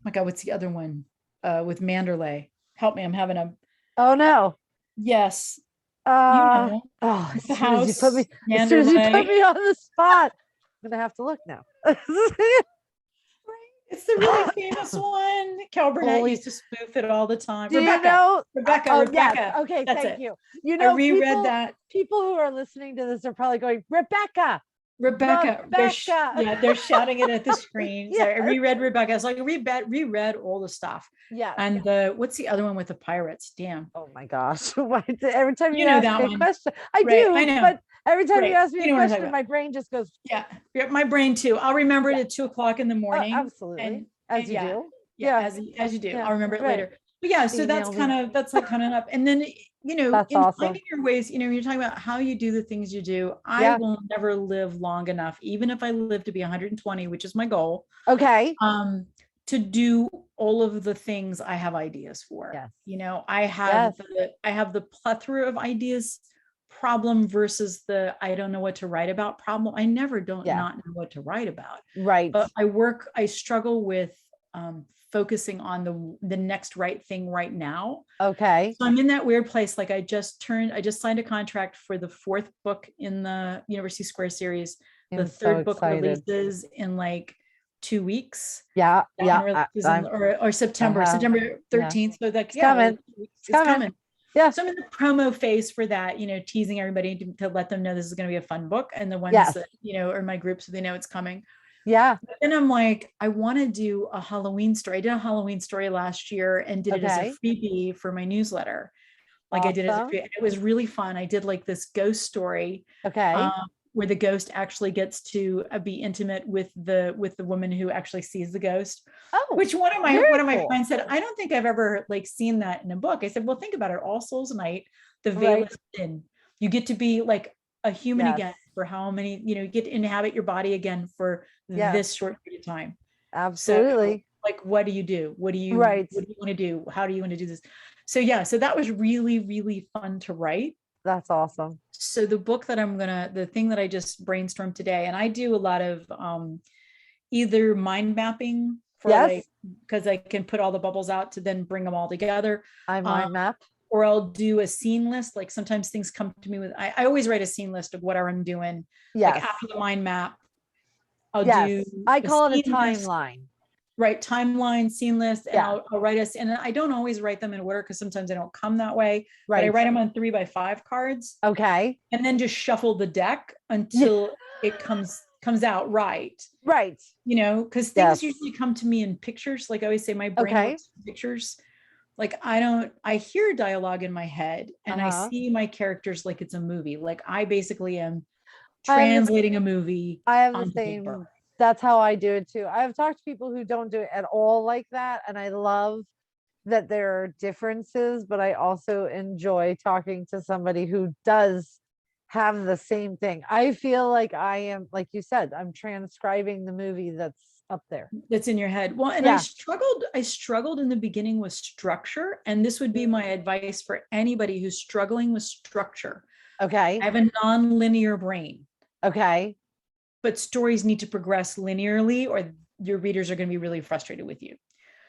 my God, what's the other one? With Manderley. Help me, I'm having a Oh no. yes, you Uh know, oh, with the house, as soon as you put Manderley. me on the spot, I'm gonna have to look now. It's the really famous one. Cal Burnett Holy, used to spoof it all the time. do you know? Oh yes. Rebecca. Okay, That's thank it. you. You I know, reread that. people who are listening to this are probably going, Rebecca, Rebecca. Rebecca. They're shouting it at the screen. So I Yes. reread Rebecca. I was like, reread all the stuff. Yes. And what's the other one with the pirates? Damn. Oh my gosh. Every time You you know ask that me a one. question, I Right. I do, know. but every time you Right. ask me You a know what I'm talking question, about. my brain just goes, Yeah. Yeah. My brain too. I'll remember it yeah, at 2:00 in the morning. absolutely. And As you yeah. do. Yeah. Yeah. As you do. Yeah. I'll remember it Right. later. But yeah, so Email me. that's like kind of up. And then, That's in awesome. finding your ways, you're talking about how you do the things you do. I Yeah. will never live long enough, even if I live to be 120, which is my goal, Okay. um, to do all of the things I have ideas for. Yes. Yes. I have the plethora of ideas problem versus the I don't know what to write about problem. I never don't Yeah. not know what to write about. Right. But I struggle with focusing on the next right thing right now. Okay. So I'm in that weird place. Like I just signed a contract for the 4th book in the University Square series. The I'm so 3rd book excited. releases in like 2 weeks. Yeah. That Yeah. one releases or September, Uh-huh. September Yeah. 13th. So like, It's yeah, coming. it's coming. Yeah. So I'm in the promo phase for that, teasing everybody to let them know this is going to be a fun book. And the ones Yes. that, are my groups, so they know it's coming. Yeah. But then I'm like, I want to do a Halloween story. I did a Halloween story last year and did it as a Okay. freebie for my newsletter. Like I did it as a Awesome. freebie. It was really fun. I did like this ghost story Okay. where the ghost actually gets to be intimate with the woman who actually sees the ghost. Oh, which one of my cool. friends said, I don't think I've ever like seen that in a book. I said, well, think about it. All Souls Night, the veil Right. is thin. You get to be like a human Yes. again for how many, you get to inhabit your body again for Yes. this short period of time. Absolutely. So, like, what do you do? What do you Right. want to do? How do you want to do this? So yeah, so that was really, really fun to write. That's awesome. So the book that the thing that I just brainstormed today, and I do a lot of either mind mapping for Yes. because I can put all the bubbles out to then bring them all together. I mind map. Or I'll do a scene list. Like sometimes things come to me I always write a scene list of whatever I'm doing. Yes. Like after the mind map, I'll yes. do I call it a list. timeline. Right, timeline, scene list, and Yeah. I'll write us. And I don't always write them in order because sometimes I don't come that way. Right. But I write them on 3x5 cards. Okay. And then just shuffle the deck until it comes out right. Right. Because things usually come to me in pictures. Like I always say, my brain looks at pictures. Like I hear dialogue in my head and I see my characters like it's a movie. Like I basically am translating a movie. I have the same. Paper. That's how I do it too. I've talked to people who don't do it at all like that. And I love that there are differences, but I also enjoy talking to somebody who does have the same thing. I feel like I am, like you said, I'm transcribing the movie that's up there. That's in your head. Well, and I struggled in the beginning with structure. And this would be my advice for anybody who's struggling with structure. Okay. I have a non-linear brain. Okay. But stories need to progress linearly or your readers are going to be really frustrated with you.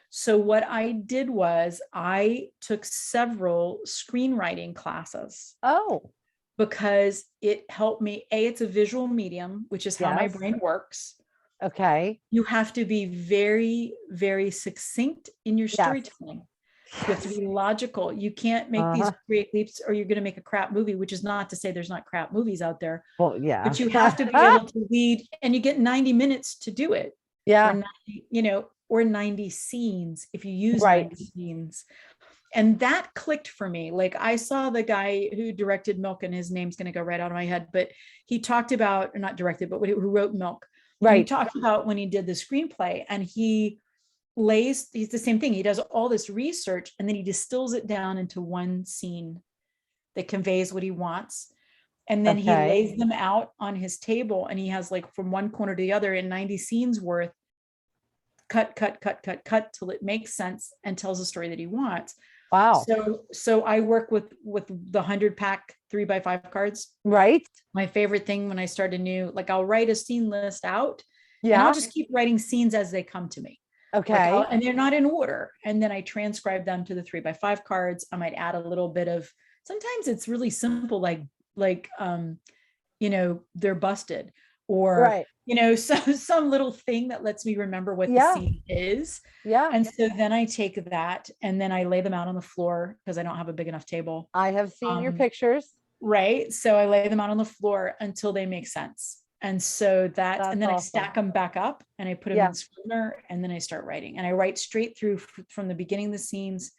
So what I did was I took several screenwriting classes. Oh. Because it helped me. It's a visual medium, which is how my brain works. Okay. You have to be very, very succinct in your storytelling. You have to be logical. You can't make these great leaps or you're going to make a crap movie, which is not to say there's not crap movies out there. Well, yeah. But you have to be able to lead and you get 90 minutes to do it. Yeah. Or 90, or 90 scenes if you use 90 scenes. And that clicked for me. Like I saw the guy who directed Milk and his name's going to go right out of my head, but he talked about, or not directed, but who wrote Milk. Right. He talked about when he did the screenplay and he's the same thing. He does all this research and then he distills it down into one scene that conveys what he wants. And then he Okay. lays them out on his table, and he has like from one corner to the other in 90 scenes worth, cut, cut, cut, cut, cut till it makes sense and tells the story that he wants. Wow. So I work with the 100-pack 3x5 cards. Right. My favorite thing when I start a new, like I'll write a scene list out, and Yeah. I'll just keep writing scenes as they come to me. Okay. Like and they're not in order. And then I transcribe them to the 3x5 cards. I might add a little bit of, sometimes it's really simple, like they're busted, or Right. some little thing that lets me remember what the scene is. Yeah. And so then I take that and then I lay them out on the floor because I don't have a big enough table. I have seen your pictures. Right. So I lay them out on the floor until they make sense. And so That's and then awesome. I stack them back up and I put them in the scrivener, and then I start writing, and I write straight through from the beginning of the scenes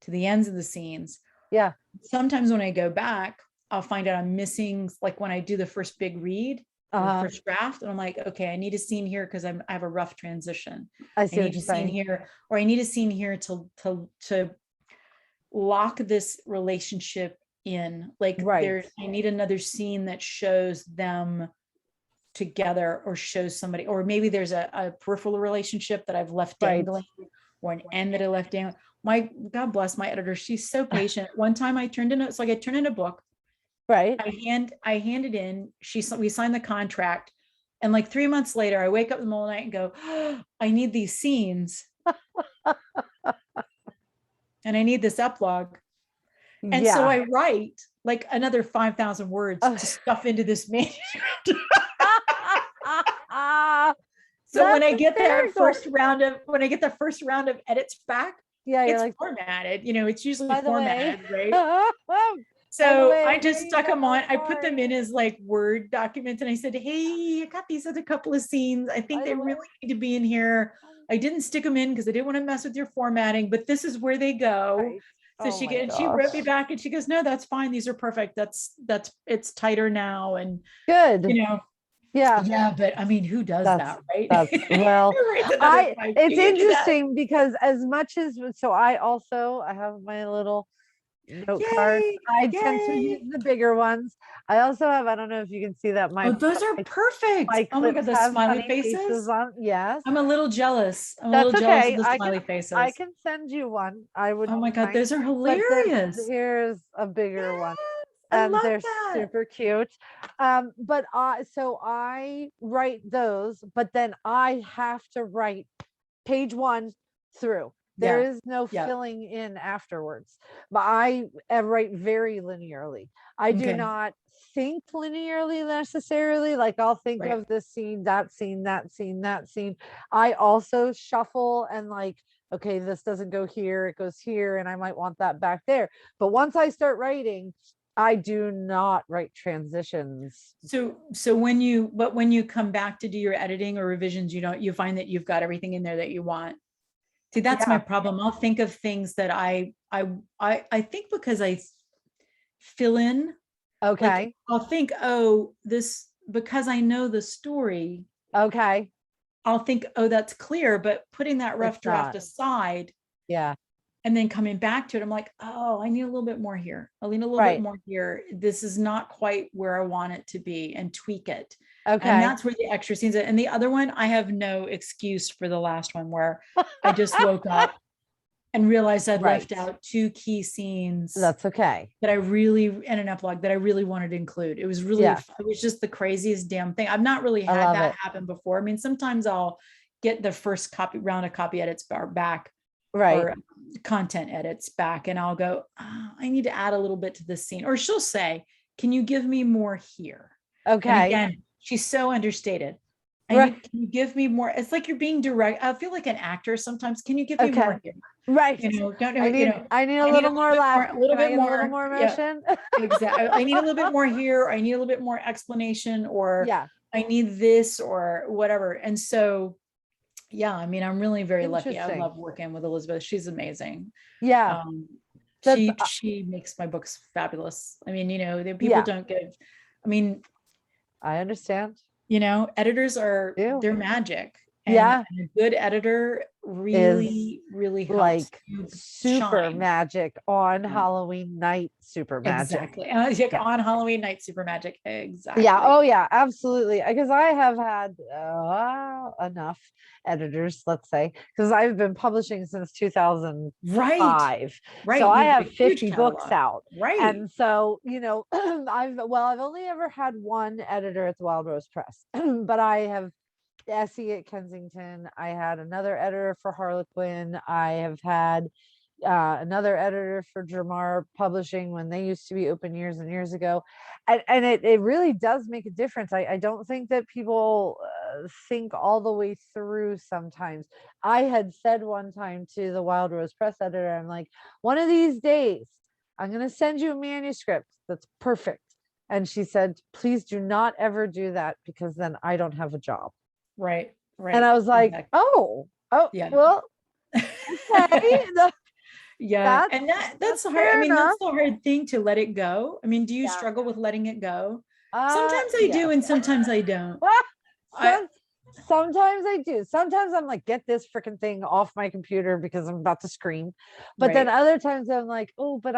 to the ends of the scenes. Yeah. Sometimes when I go back, I'll find out I'm missing, like when I do the first big read, the first draft, and I'm like, okay, I need a scene here because I have a rough transition. I see I what need you're a scene saying. here, or I need a scene here to lock this relationship in. Like I need another scene that shows them together, or shows somebody, or maybe there's a peripheral relationship that I've left dangling, or an end that I left dangling. My God bless my editor, she's so patient. One time I turned in a book. Right. I hand it in. We signed the contract. And like 3 months later, I wake up in the middle of the night and go, oh, I need these scenes. And I need this eplog. And so I write like another 5,000 words to stuff into this manuscript. So when I get that first round of edits back, it's like formatted, it's usually formatted, right? So I just stuck them on. I put them in as like Word documents, and I said, hey, I got these other couple of scenes. I think they really need to be in here. I didn't stick them in because I didn't want to mess with your formatting, but this is where they go. Right. So she wrote me back and she goes, no, that's fine. These are perfect. It's tighter now. And good. Yeah, but I mean, who does that, right? Well, it's interesting because as much as, I have my little note cards. I tend to use the bigger ones. I also have, I don't know if you can see that. Those are perfect. Oh my God, the smiley faces on. Yes. I'm a little jealous. I'm a little jealous of the smiley faces. I can send you one. I would. Oh my God, those are hilarious. Here's a bigger one. And they're super cute. But I write those, but then I have to write page 1 through. There is no filling in afterwards, but I write very linearly. I do not think linearly necessarily. Like I'll think of this scene, that scene, that scene, that scene. I also shuffle and like, okay, this doesn't go here, it goes here, and I might want that back there. But once I start writing, I do not write transitions. So when you come back to do your editing or revisions, you find that you've got everything in there that you want. See, that's my problem. I'll think of things that I think because I fill in. Okay. Like, I'll think, oh, this, because I know the story. Okay. I'll think, oh, that's clear. But putting that rough draft aside. Yeah. And then coming back to it, I'm like, oh, I need a little bit more here. I need a little bit more here. This is not quite where I want it to be, and tweak it. Okay. And that's where the extra scenes are. And the other one, I have no excuse for the last one where I just woke up and realized I'd left out 2 key scenes. That's okay. That and an epilogue that I really wanted to include. It was really, it was just the craziest damn thing. I've not really had that happen before. I mean, sometimes I'll get the first round of copy edits back. Or content edits back, and I'll go, oh, I need to add a little bit to this scene. Or she'll say, can you give me more here? Okay. And again, she's so understated. Can you give me more? It's like you're being direct. I feel like an actor sometimes. Can you give me more here? Right. I need a little more laugh. A little bit more emotion. Yeah, exactly. I need a little bit more here. I need a little bit more explanation, or I need this or whatever. And so I mean, I'm really very lucky. I love working with Elizabeth. She's amazing. Yeah. She makes my books fabulous. I mean, the people don't give, I mean, I understand. Editors they're magic. Yeah. and a good editor Is really helps like you super shine. magic on Yeah, Halloween night, super magic. exactly. Like Yeah. on Halloween night, super magic. Yeah. Exactly. Oh, yeah. Absolutely. Because I have had enough editors, let's say, because I've been publishing since Right. 2005. So Right. I You have have a huge 50 books catalog. out. Right. And so, I've only ever had one editor at the Wild Rose Press, but I have Essie at Kensington. I had another editor for Harlequin. I have had another editor for Dramar Publishing when they used to be open years and years ago. And it really does make a difference. I don't think that people think all the way through sometimes. I had said one time to the Wild Rose Press editor, I'm like, one of these days, I'm going to send you a manuscript that's perfect. And she said, please do not ever do that because then I don't have a job. Right. And Right. I was like, Exactly. oh, Yeah. well, okay. Yeah. That's And that's that's the hard, I fair mean, that's enough. the hard thing, to let it go. I mean, do you Yeah. struggle with letting it go? Sometimes I do, Yes. and sometimes I don't. I Some sometimes I do. Sometimes I'm like, get this freaking thing off my computer because I'm about to scream. But then right. other times I'm like, oh, but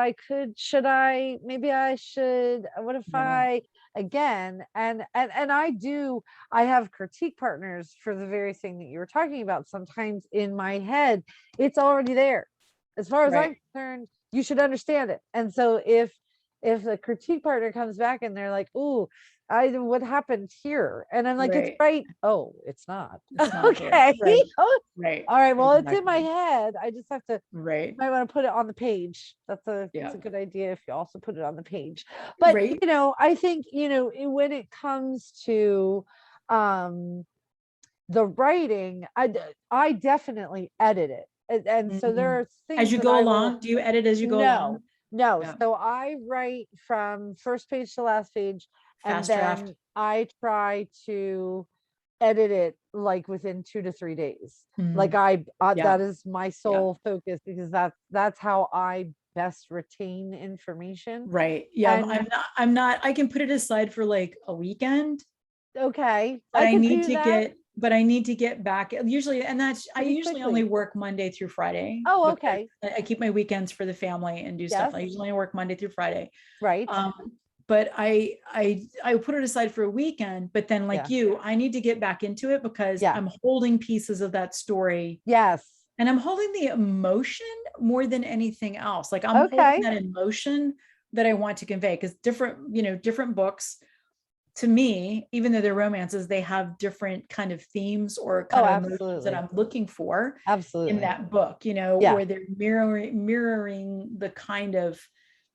should I, maybe I should, what if Yeah. I again, and I have critique partners for the very thing that you were talking about. Sometimes in my head, it's already there. As far as I'm Right. concerned, you should understand it. And so if the critique partner comes back and they're like, "Ooh, what happened here?" And I'm like, "It's Right. right." Oh, it's not. It's not there. Okay. Right. Oh, Right. all right. Well, it's in my Exactly. head. I just have to. Right. Might want to put it on the page. That's Yeah. a good idea if you also put it on the page. But Right. I think when it comes to um the writing, I definitely edit it, and so there Mhm. are As things you that go I will. along, do you edit as you go No, along? no. Yeah. So I write from first page to last page, and Fast draft. then I try to edit it like within 2 to 3 days. Like Mhm. that Yeah. is my Yeah. sole focus because that's how I best retain information. Right. Yeah. And I'm not, I can put it aside for like a weekend, okay, but I I could need do to that get, but I need to get back usually. And I pretty usually only quickly. work Monday through Friday Oh, because okay. I keep my weekends for the family and do stuff. Yes, I usually work Monday through Friday. right. Um, but I put it aside for a weekend, but then like Yeah. you, I need to get back into it because Yeah. I'm holding pieces of that story, Yes. and I'm holding the emotion more than anything else. Like I'm holding Okay. that emotion that I want to convey, because different books, to me, even though they're romances, they have different kind of themes or Oh, kind of emotions that absolutely. I'm looking for in Absolutely. that book, Yeah. or they're mirroring the kind of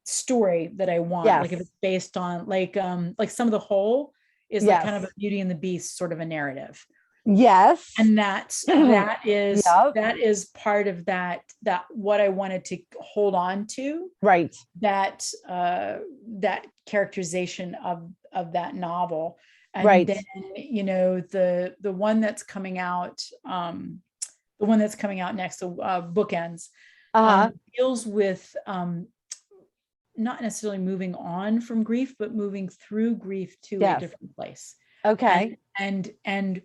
story that I want. Like if Yes. it's based on like Some of the Whole is like kind of a Yes. Beauty and the Beast sort of a narrative. Yes. And Yep. that is part of that what I wanted to hold on to, Right. that characterization of that novel. And Right. then the one that's coming out, the one that's coming out next, so Bookends, Uh-huh. deals with not necessarily moving on from grief, but moving through grief to a Yes. different place. Okay. And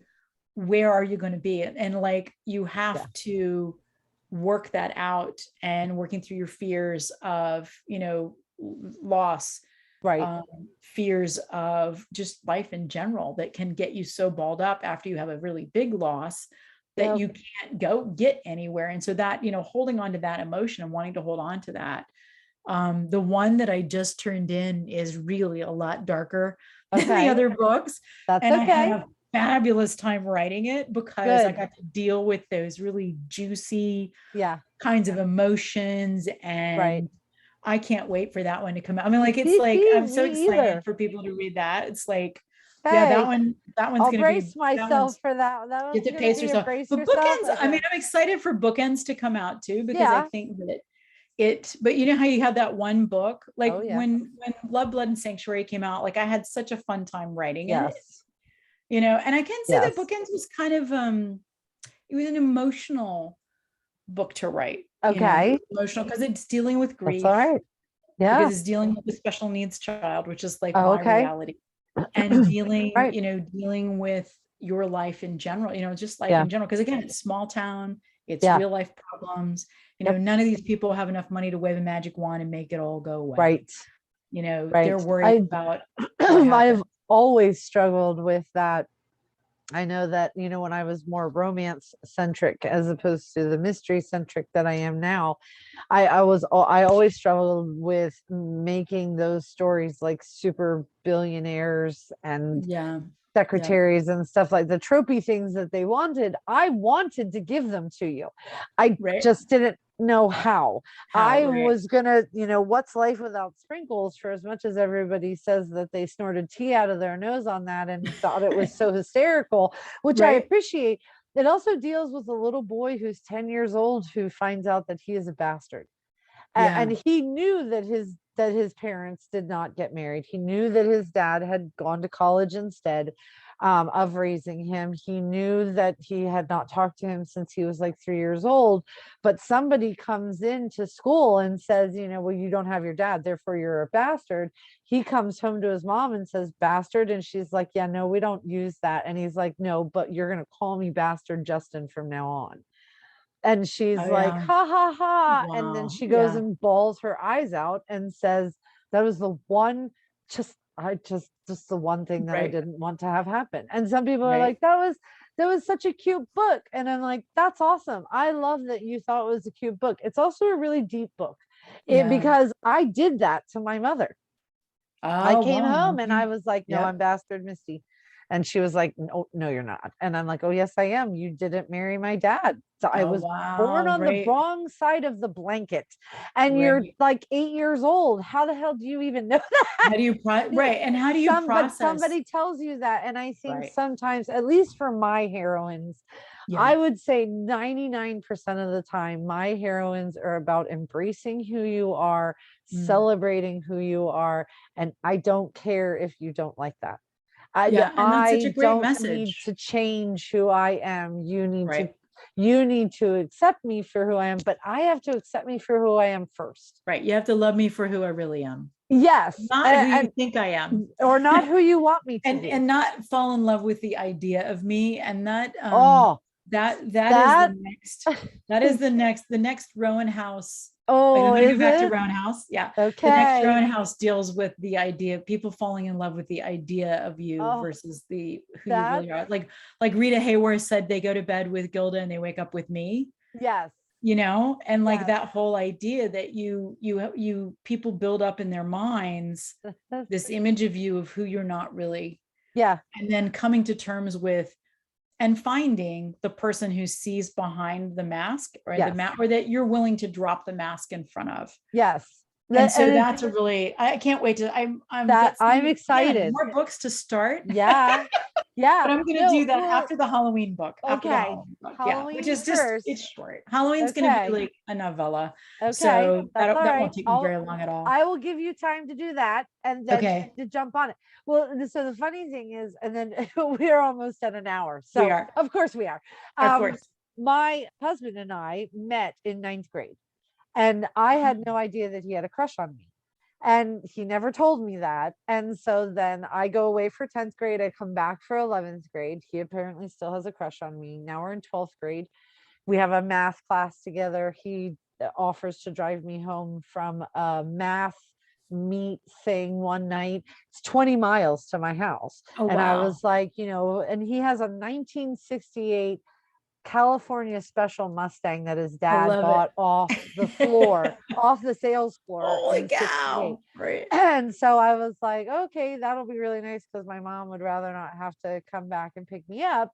where are you going to be? And like you Yeah. have to work that out, and working through your fears of loss, Right. um, fears of just life in general, that can get you so balled up after you have a really big loss that Yep. you can't go get anywhere. And so that, holding on to that emotion and wanting to hold on to that. The one that I just turned in is really a lot darker than the Okay. other books. That's And I had okay. a fabulous time writing it because I Good. got to deal with those really juicy Yeah. kinds of emotions. Right. And I can't wait for that one to come out. I mean, like, it's like, I'm so Me excited either. for people to read that. It's like, yeah, Hey, that one's I'll going to be, brace that myself one's, for that. That you one's have to gonna pace be a yourself. brace But yourself. Bookends, I Okay. mean, I'm excited for Bookends to come out too, because I Yeah. think that but you know how you have that one book, like Oh, yeah. when Love, Blood, and Sanctuary came out, like I had such a fun time writing it, Yes. and I can say that Yes. Bookends was kind of it was an emotional book to write, Okay. emotional because it's dealing with That's all grief, right. because Yeah. it's dealing with a special needs child, which is like Oh, my okay. reality, and dealing, Right. dealing with your life in general, just life Yeah. in general. Because again, it's small town, it's Yeah. real life problems. Yep. None of these people have enough money to wave a magic wand and make it all go away. Right. They're Right. worried about what I've happened. always struggled with that. I know that, when I was more romance centric as opposed to the mystery centric that I am now, I always struggled with making those stories like super billionaires and Yeah. Yeah. secretaries and stuff, like the tropey things that they wanted. I wanted to give them to you. I Right. just didn't know how. How, I right. was gonna, what's life without sprinkles, for as much as everybody says that they snorted tea out of their nose on that and thought it was so hysterical, which I Right. appreciate. It also deals with a little boy who's 10 years old who finds out that he is a bastard. Yeah. And he knew that his parents did not get married. He knew that his dad had gone to college instead of raising him. He knew that he had not talked to him since he was like 3 years old. But somebody comes into school and says, well, you don't have your dad, therefore you're a bastard. He comes home to his mom and says, bastard. And she's like, yeah, no, we don't use that. And he's like, no, but you're going to call me bastard Justin from now on. And she's Oh like, yeah. ha ha ha. And then Wow. she goes Yeah. and bawls her eyes out and says, that was the one, just the one thing that I Right. didn't want to have happen. And some people are Right. like, that was such a cute book. And I'm like, that's awesome. I love that you thought it was a cute book. It's also a really deep book. Yeah. Because I did that to my mother. I Oh came wow. home and I Okay. was like, no, I'm Yep. bastard Misty. And she was like, no, no, you're not. And I'm like, oh, yes, I am. You didn't marry my dad. So I Oh was born wow. on the Right. wrong side of the blanket. And you're Right. like 8 years old. How the hell do you even know that? How do you right? And how do you But process? somebody tells you that. And I think Right. sometimes, at least for my heroines, Yeah. I would say 99% of the time, my heroines are about embracing who you are, Mm. celebrating who you are. And I don't care if you don't like that. Yeah. And that's such a I great don't need message. to change who I am. Right. You need to accept me for who I am, but I have to accept me for who I am first. Right. You have to love me for who I really am, Yes. not who you think I am. Or not who you want me to be. And not fall in love with the idea of me. And Oh, that is that the next Rowan House. Like I'm oh, going to is go back to it? Rowan House. Yeah. The next Okay. Rowan House deals with the idea of people falling in love with the idea of you Oh, versus the who you that really are. Like Rita Hayworth said, they go to bed with Gilda and they wake up with me, yes. and like Yes. that whole idea that you people build up in their minds this image of you of who you're not really, Yeah. and then coming to terms with and finding the person who sees behind the mask, or the Yes. mask, or that you're willing to drop the mask in front of. Yes. And so And that's a really, I can't wait to, I'm that that's I'm again excited. more books to start. Yeah. Yeah. But I'm going to do No, that well, after the Halloween book, okay. yeah, which Halloween is just, it's first. short. Halloween's going to be Okay. like a novella, Okay. so That's all that right. won't take me very long at all. I will give you time to do that and then Okay, to jump on it. Well, so the funny thing is, and then we're almost at an hour. we So are, of course we are. of Um, course. my husband and I met in ninth grade, and I had no idea that he had a crush on me. And he never told me that. And so then I go away for 10th grade. I come back for 11th grade. He apparently still has a crush on me. Now we're in 12th grade. We have a math class together. He offers to drive me home from a math meet thing one night. It's 20 miles to my house. Oh And I wow. was like, and he has a 1968 California Special Mustang that his I dad love it. bought off the sales floor Holy in 68. cow. Right. And so I was like, okay, that'll be really nice because my mom would rather not have to come back and pick me up.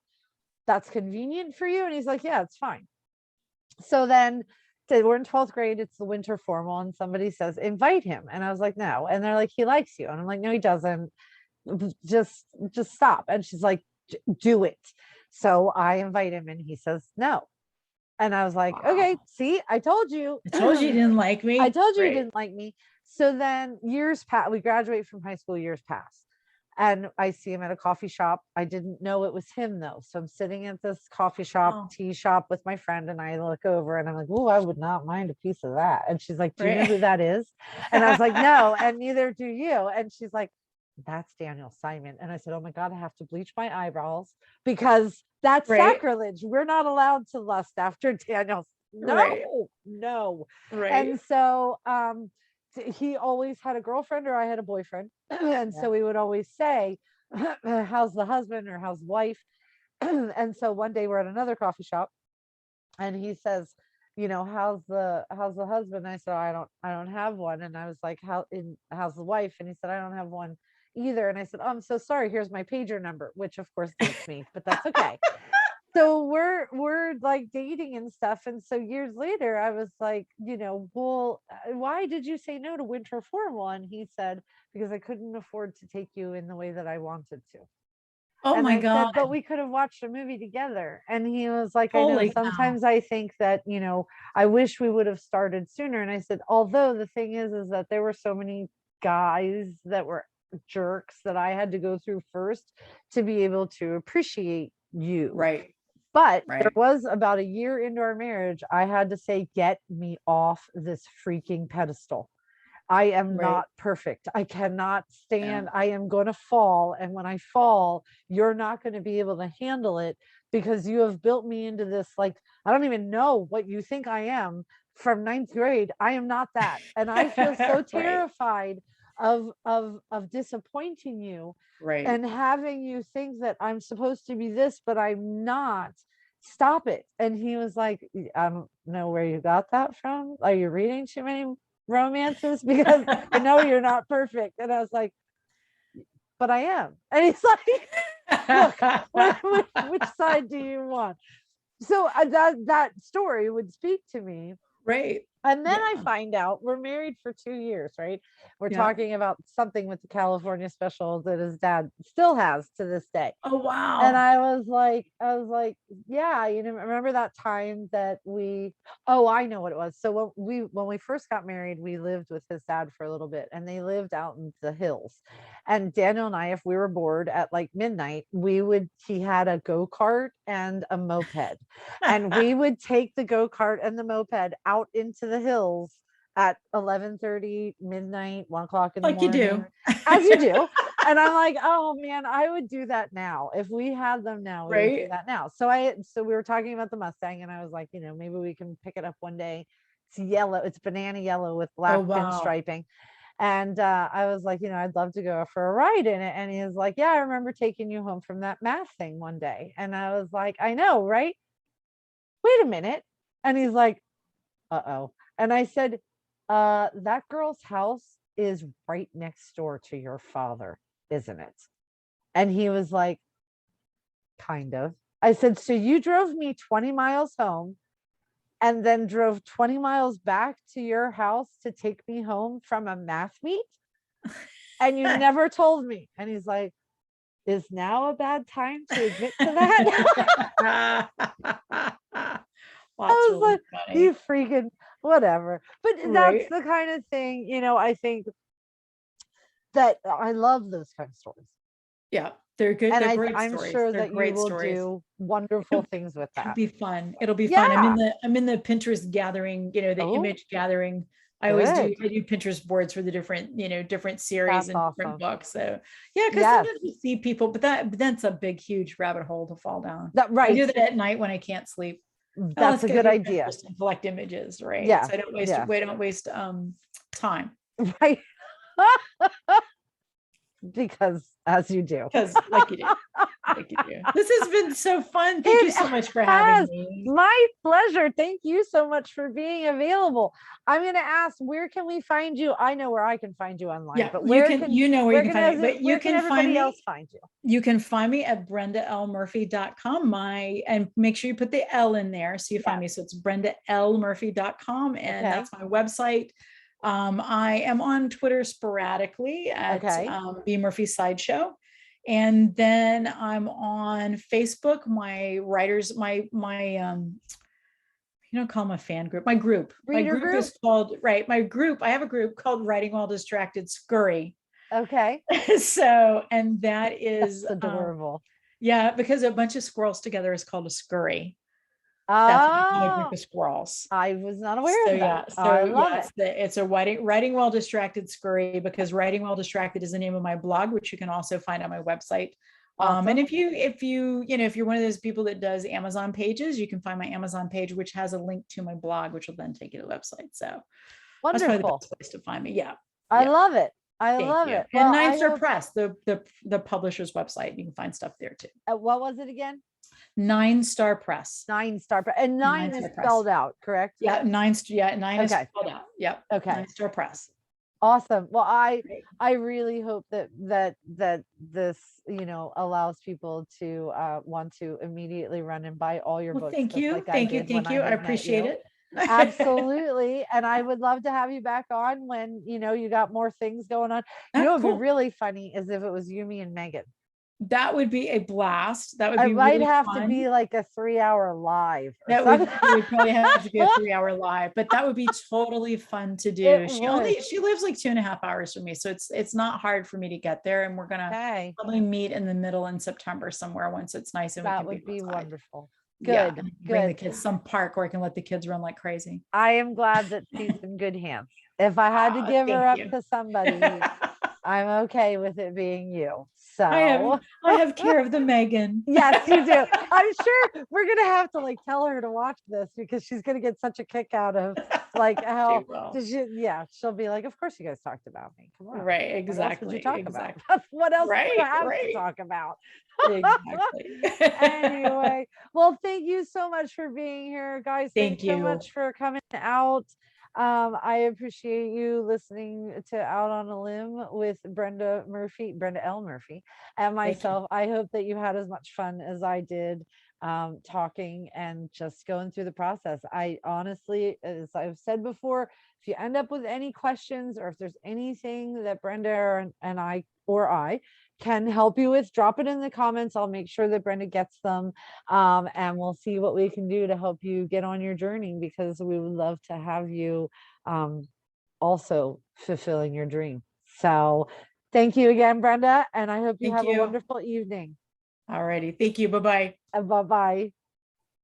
That's convenient for you. And he's like, yeah, it's fine. So then we're in 12th grade, it's the winter formal, and somebody says, invite him. And I was like, no. And they're like, he likes you. And I'm like, no, he doesn't. Just stop. And she's like, do it. So I invite him and he says no. And I was like, okay, Wow. see, I told you. I told you didn't like I me. told you Right. didn't like me. So then years pass, we graduate from high school, years pass. And I see him at a coffee shop. I didn't know it was him though. So I'm sitting at this coffee shop, Oh, tea shop with my friend, and I look over and I'm like, oh, I would not mind a piece of that. And she's like, do you know right. who that is? And I was like, no, and neither do you. And she's like, that's Daniel Simon. And I said, oh my God, I have to bleach my eyebrows because that's Right. sacrilege. We're not allowed to lust after Daniel. Right. No, no. Right. And so he always had a girlfriend or I had a boyfriend. And Yeah. so we would always say, how's the husband or how's the wife? And so one day we're at another coffee shop and he says, how's the husband? I said, I don't have one. And I was like, how's the wife? And he said, I don't have one either. And I said, oh, I'm so sorry, here's my pager number, which of course dates me, but that's okay. So we're like dating and stuff. And so years later I was like, well, why did you say no to winter formal? And he said, because I couldn't afford to take you in the way that I wanted to. Oh And my I God. said, but we could have watched a movie together. And he was like, I know Holy cow. sometimes I think that, I wish we would have started sooner. And I said, although the thing is that there were so many guys that were jerks that I had to go through first to be able to appreciate you. Right. But there Right. was about a year into our marriage, I had to say, get me off this freaking pedestal. I am Right. not perfect. I cannot Yeah. stand. I am going to fall. And when I fall, you're not going to be able to handle it because you have built me into this. Like, I don't even know what you think I am from ninth grade. I am not that. And I feel so Right. terrified of disappointing you Right. and having you think that I'm supposed to be this, but I'm not. Stop it. And he was like, I don't know where you got that from. Are you reading too many romances? Because I know you're not perfect. And I was like, but I am. And he's like, look, which side do you want? So that story would speak to me. Right. And then Yeah. I find out we're married for 2 years, right? We're Yeah. talking about something with the California special that his dad still has to this day. Oh, And wow. I was like, yeah, remember that time that oh, I know what it was. So when we first got married, we lived with his dad for a little bit and they lived out in the hills. And Daniel and I, if we were bored at like midnight, he had a go-kart and a moped. And we would take the go-kart and the moped out into the hills at 11:30, midnight, 1 o'clock in the Like you do. morning, as you do. And I'm like, oh man, I would do that now. If we had them now, we would do Right. that now. So we were talking about the Mustang, and I was like, maybe we can pick it up one day. It's yellow, it's banana yellow with Oh, black wow. pinstriping. And I was like, I'd love to go for a ride in it. And he was like, yeah, I remember taking you home from that math thing one day. And I was like, I know, right? Wait a minute. And he's like, uh-oh. And I said, that girl's house is right next door to your father, isn't it? And he was like, kind of. I said, so you drove me 20 miles home and then drove 20 miles back to your house to take me home from a math meet? And you never told me. And he's like, is now a bad time to admit to that? That's I was really like, you funny. freaking whatever. But that's Right. the kind of thing, I think that I love those kind of stories. Yeah. They're good. And They're great I'm stories. sure They're that you great will stories. do wonderful It'll, things with it'll that. be fun. It'll be fun. Yeah. I'm in the Pinterest gathering, the Oh, image gathering. good. I do Pinterest boards for the different, different series That's and different awesome. books. So yeah, because Yes. sometimes you see people, but that's a big, huge rabbit hole to fall down. That I right. do that at night when I can't sleep. Oh, That's let's a go good do idea. Pinterest and collect images, right? Yeah. So Yeah. we don't waste time. Right. Because as you do. Because like you do. Like you do. This has been so fun. Thank you It so much for having has. me. My pleasure. Thank you so much for being available. I'm going to ask, where can we find you? I know where I can find you online, Yeah, but you can, where you can find me, but you where can can find everybody me. else find you? You can find me at brendaLmurphy.com. And make sure you put the L in there so you find Yes. me. So it's brendaLmurphy.com, and Okay. that's my website. I am on Twitter sporadically at Okay. B Murphy Sideshow. And then I'm on Facebook, my writers, you don't call them a fan group, my Reader group group. is called, right, my group, I have a group called Writing While Distracted Scurry. Okay. So, and that That's is adorable. yeah, because a bunch of squirrels together is called a scurry. That's what I call a group Oh, of squirrels. I was not aware So of that. yeah, I so love yeah, it. it's a writing while distracted scurry, because writing while distracted is the name of my blog, which you can also find on my website. And Awesome. if you're one of those people that does Amazon pages, you can find my Amazon page, which has a link to my blog, which will then take you to the website. So that's probably the Wonderful. best place to find me. Yeah. I Yeah. love it. I Thank love you. it. And Well, Nine I Star hope, Press, the publisher's website. You can find stuff there too. what was it again? Nine Star Press. 9 star, and Nine nine is Star Press. spelled out, correct? Yeah, nine is Okay. spelled out. Yep. Okay. Nine Star Press. Awesome. Well, Great. I really hope that this, allows people to want to immediately run and buy all your Well, books, thank just you. like I Thank you. did when Thank I you. I had met appreciate you. it. Absolutely. And I would love to have you back on when, you got more things going on. What would be Cool. really funny is if it was you, me, and Megan. That would be a blast. That would I be might really have to fun. be like a 3 hour live or That something. would we would probably have to be a 3 hour live, but that would be totally fun to It do. would. She lives like 2.5 hours from me, so it's not hard for me to get there. And we're gonna Okay. probably meet in the middle in September somewhere once it's nice and we That can be would be outside. wonderful. Yeah, Good, and bring the good. kids some park where I can let the kids run like crazy. I am glad that she's in good hands. If I had to give her Thank up you. to somebody, I'm okay with it being you. I have So I have care of the Megan. yes, you do. I'm sure we're gonna have to like tell her to watch this because she's gonna get such a kick out of like She how will. did you, yeah, she'll be like, of course you guys talked about me. Come on. Right, What else would you exactly. talk about? Exactly. What else do you Right, have to right. talk about? Exactly. Anyway, well, thank you so much for being here, guys. Thanks Thank so you. much for coming out. I appreciate you listening to Out on a Limb with Brenda L. Murphy, and Thank you. myself. I hope that you had as much fun as I did, talking and just going through the process. I honestly, as I've said before, if you end up with any questions or if there's anything that Brenda and I can help you with, drop it in the comments. I'll make sure that Brenda gets them, and we'll see what we can do to help you get on your journey, because we would love to have you, also fulfilling your dream. So thank you again, Brenda, and I hope you Thank have a you. wonderful evening. All righty. Thank you. Bye-bye. Bye bye.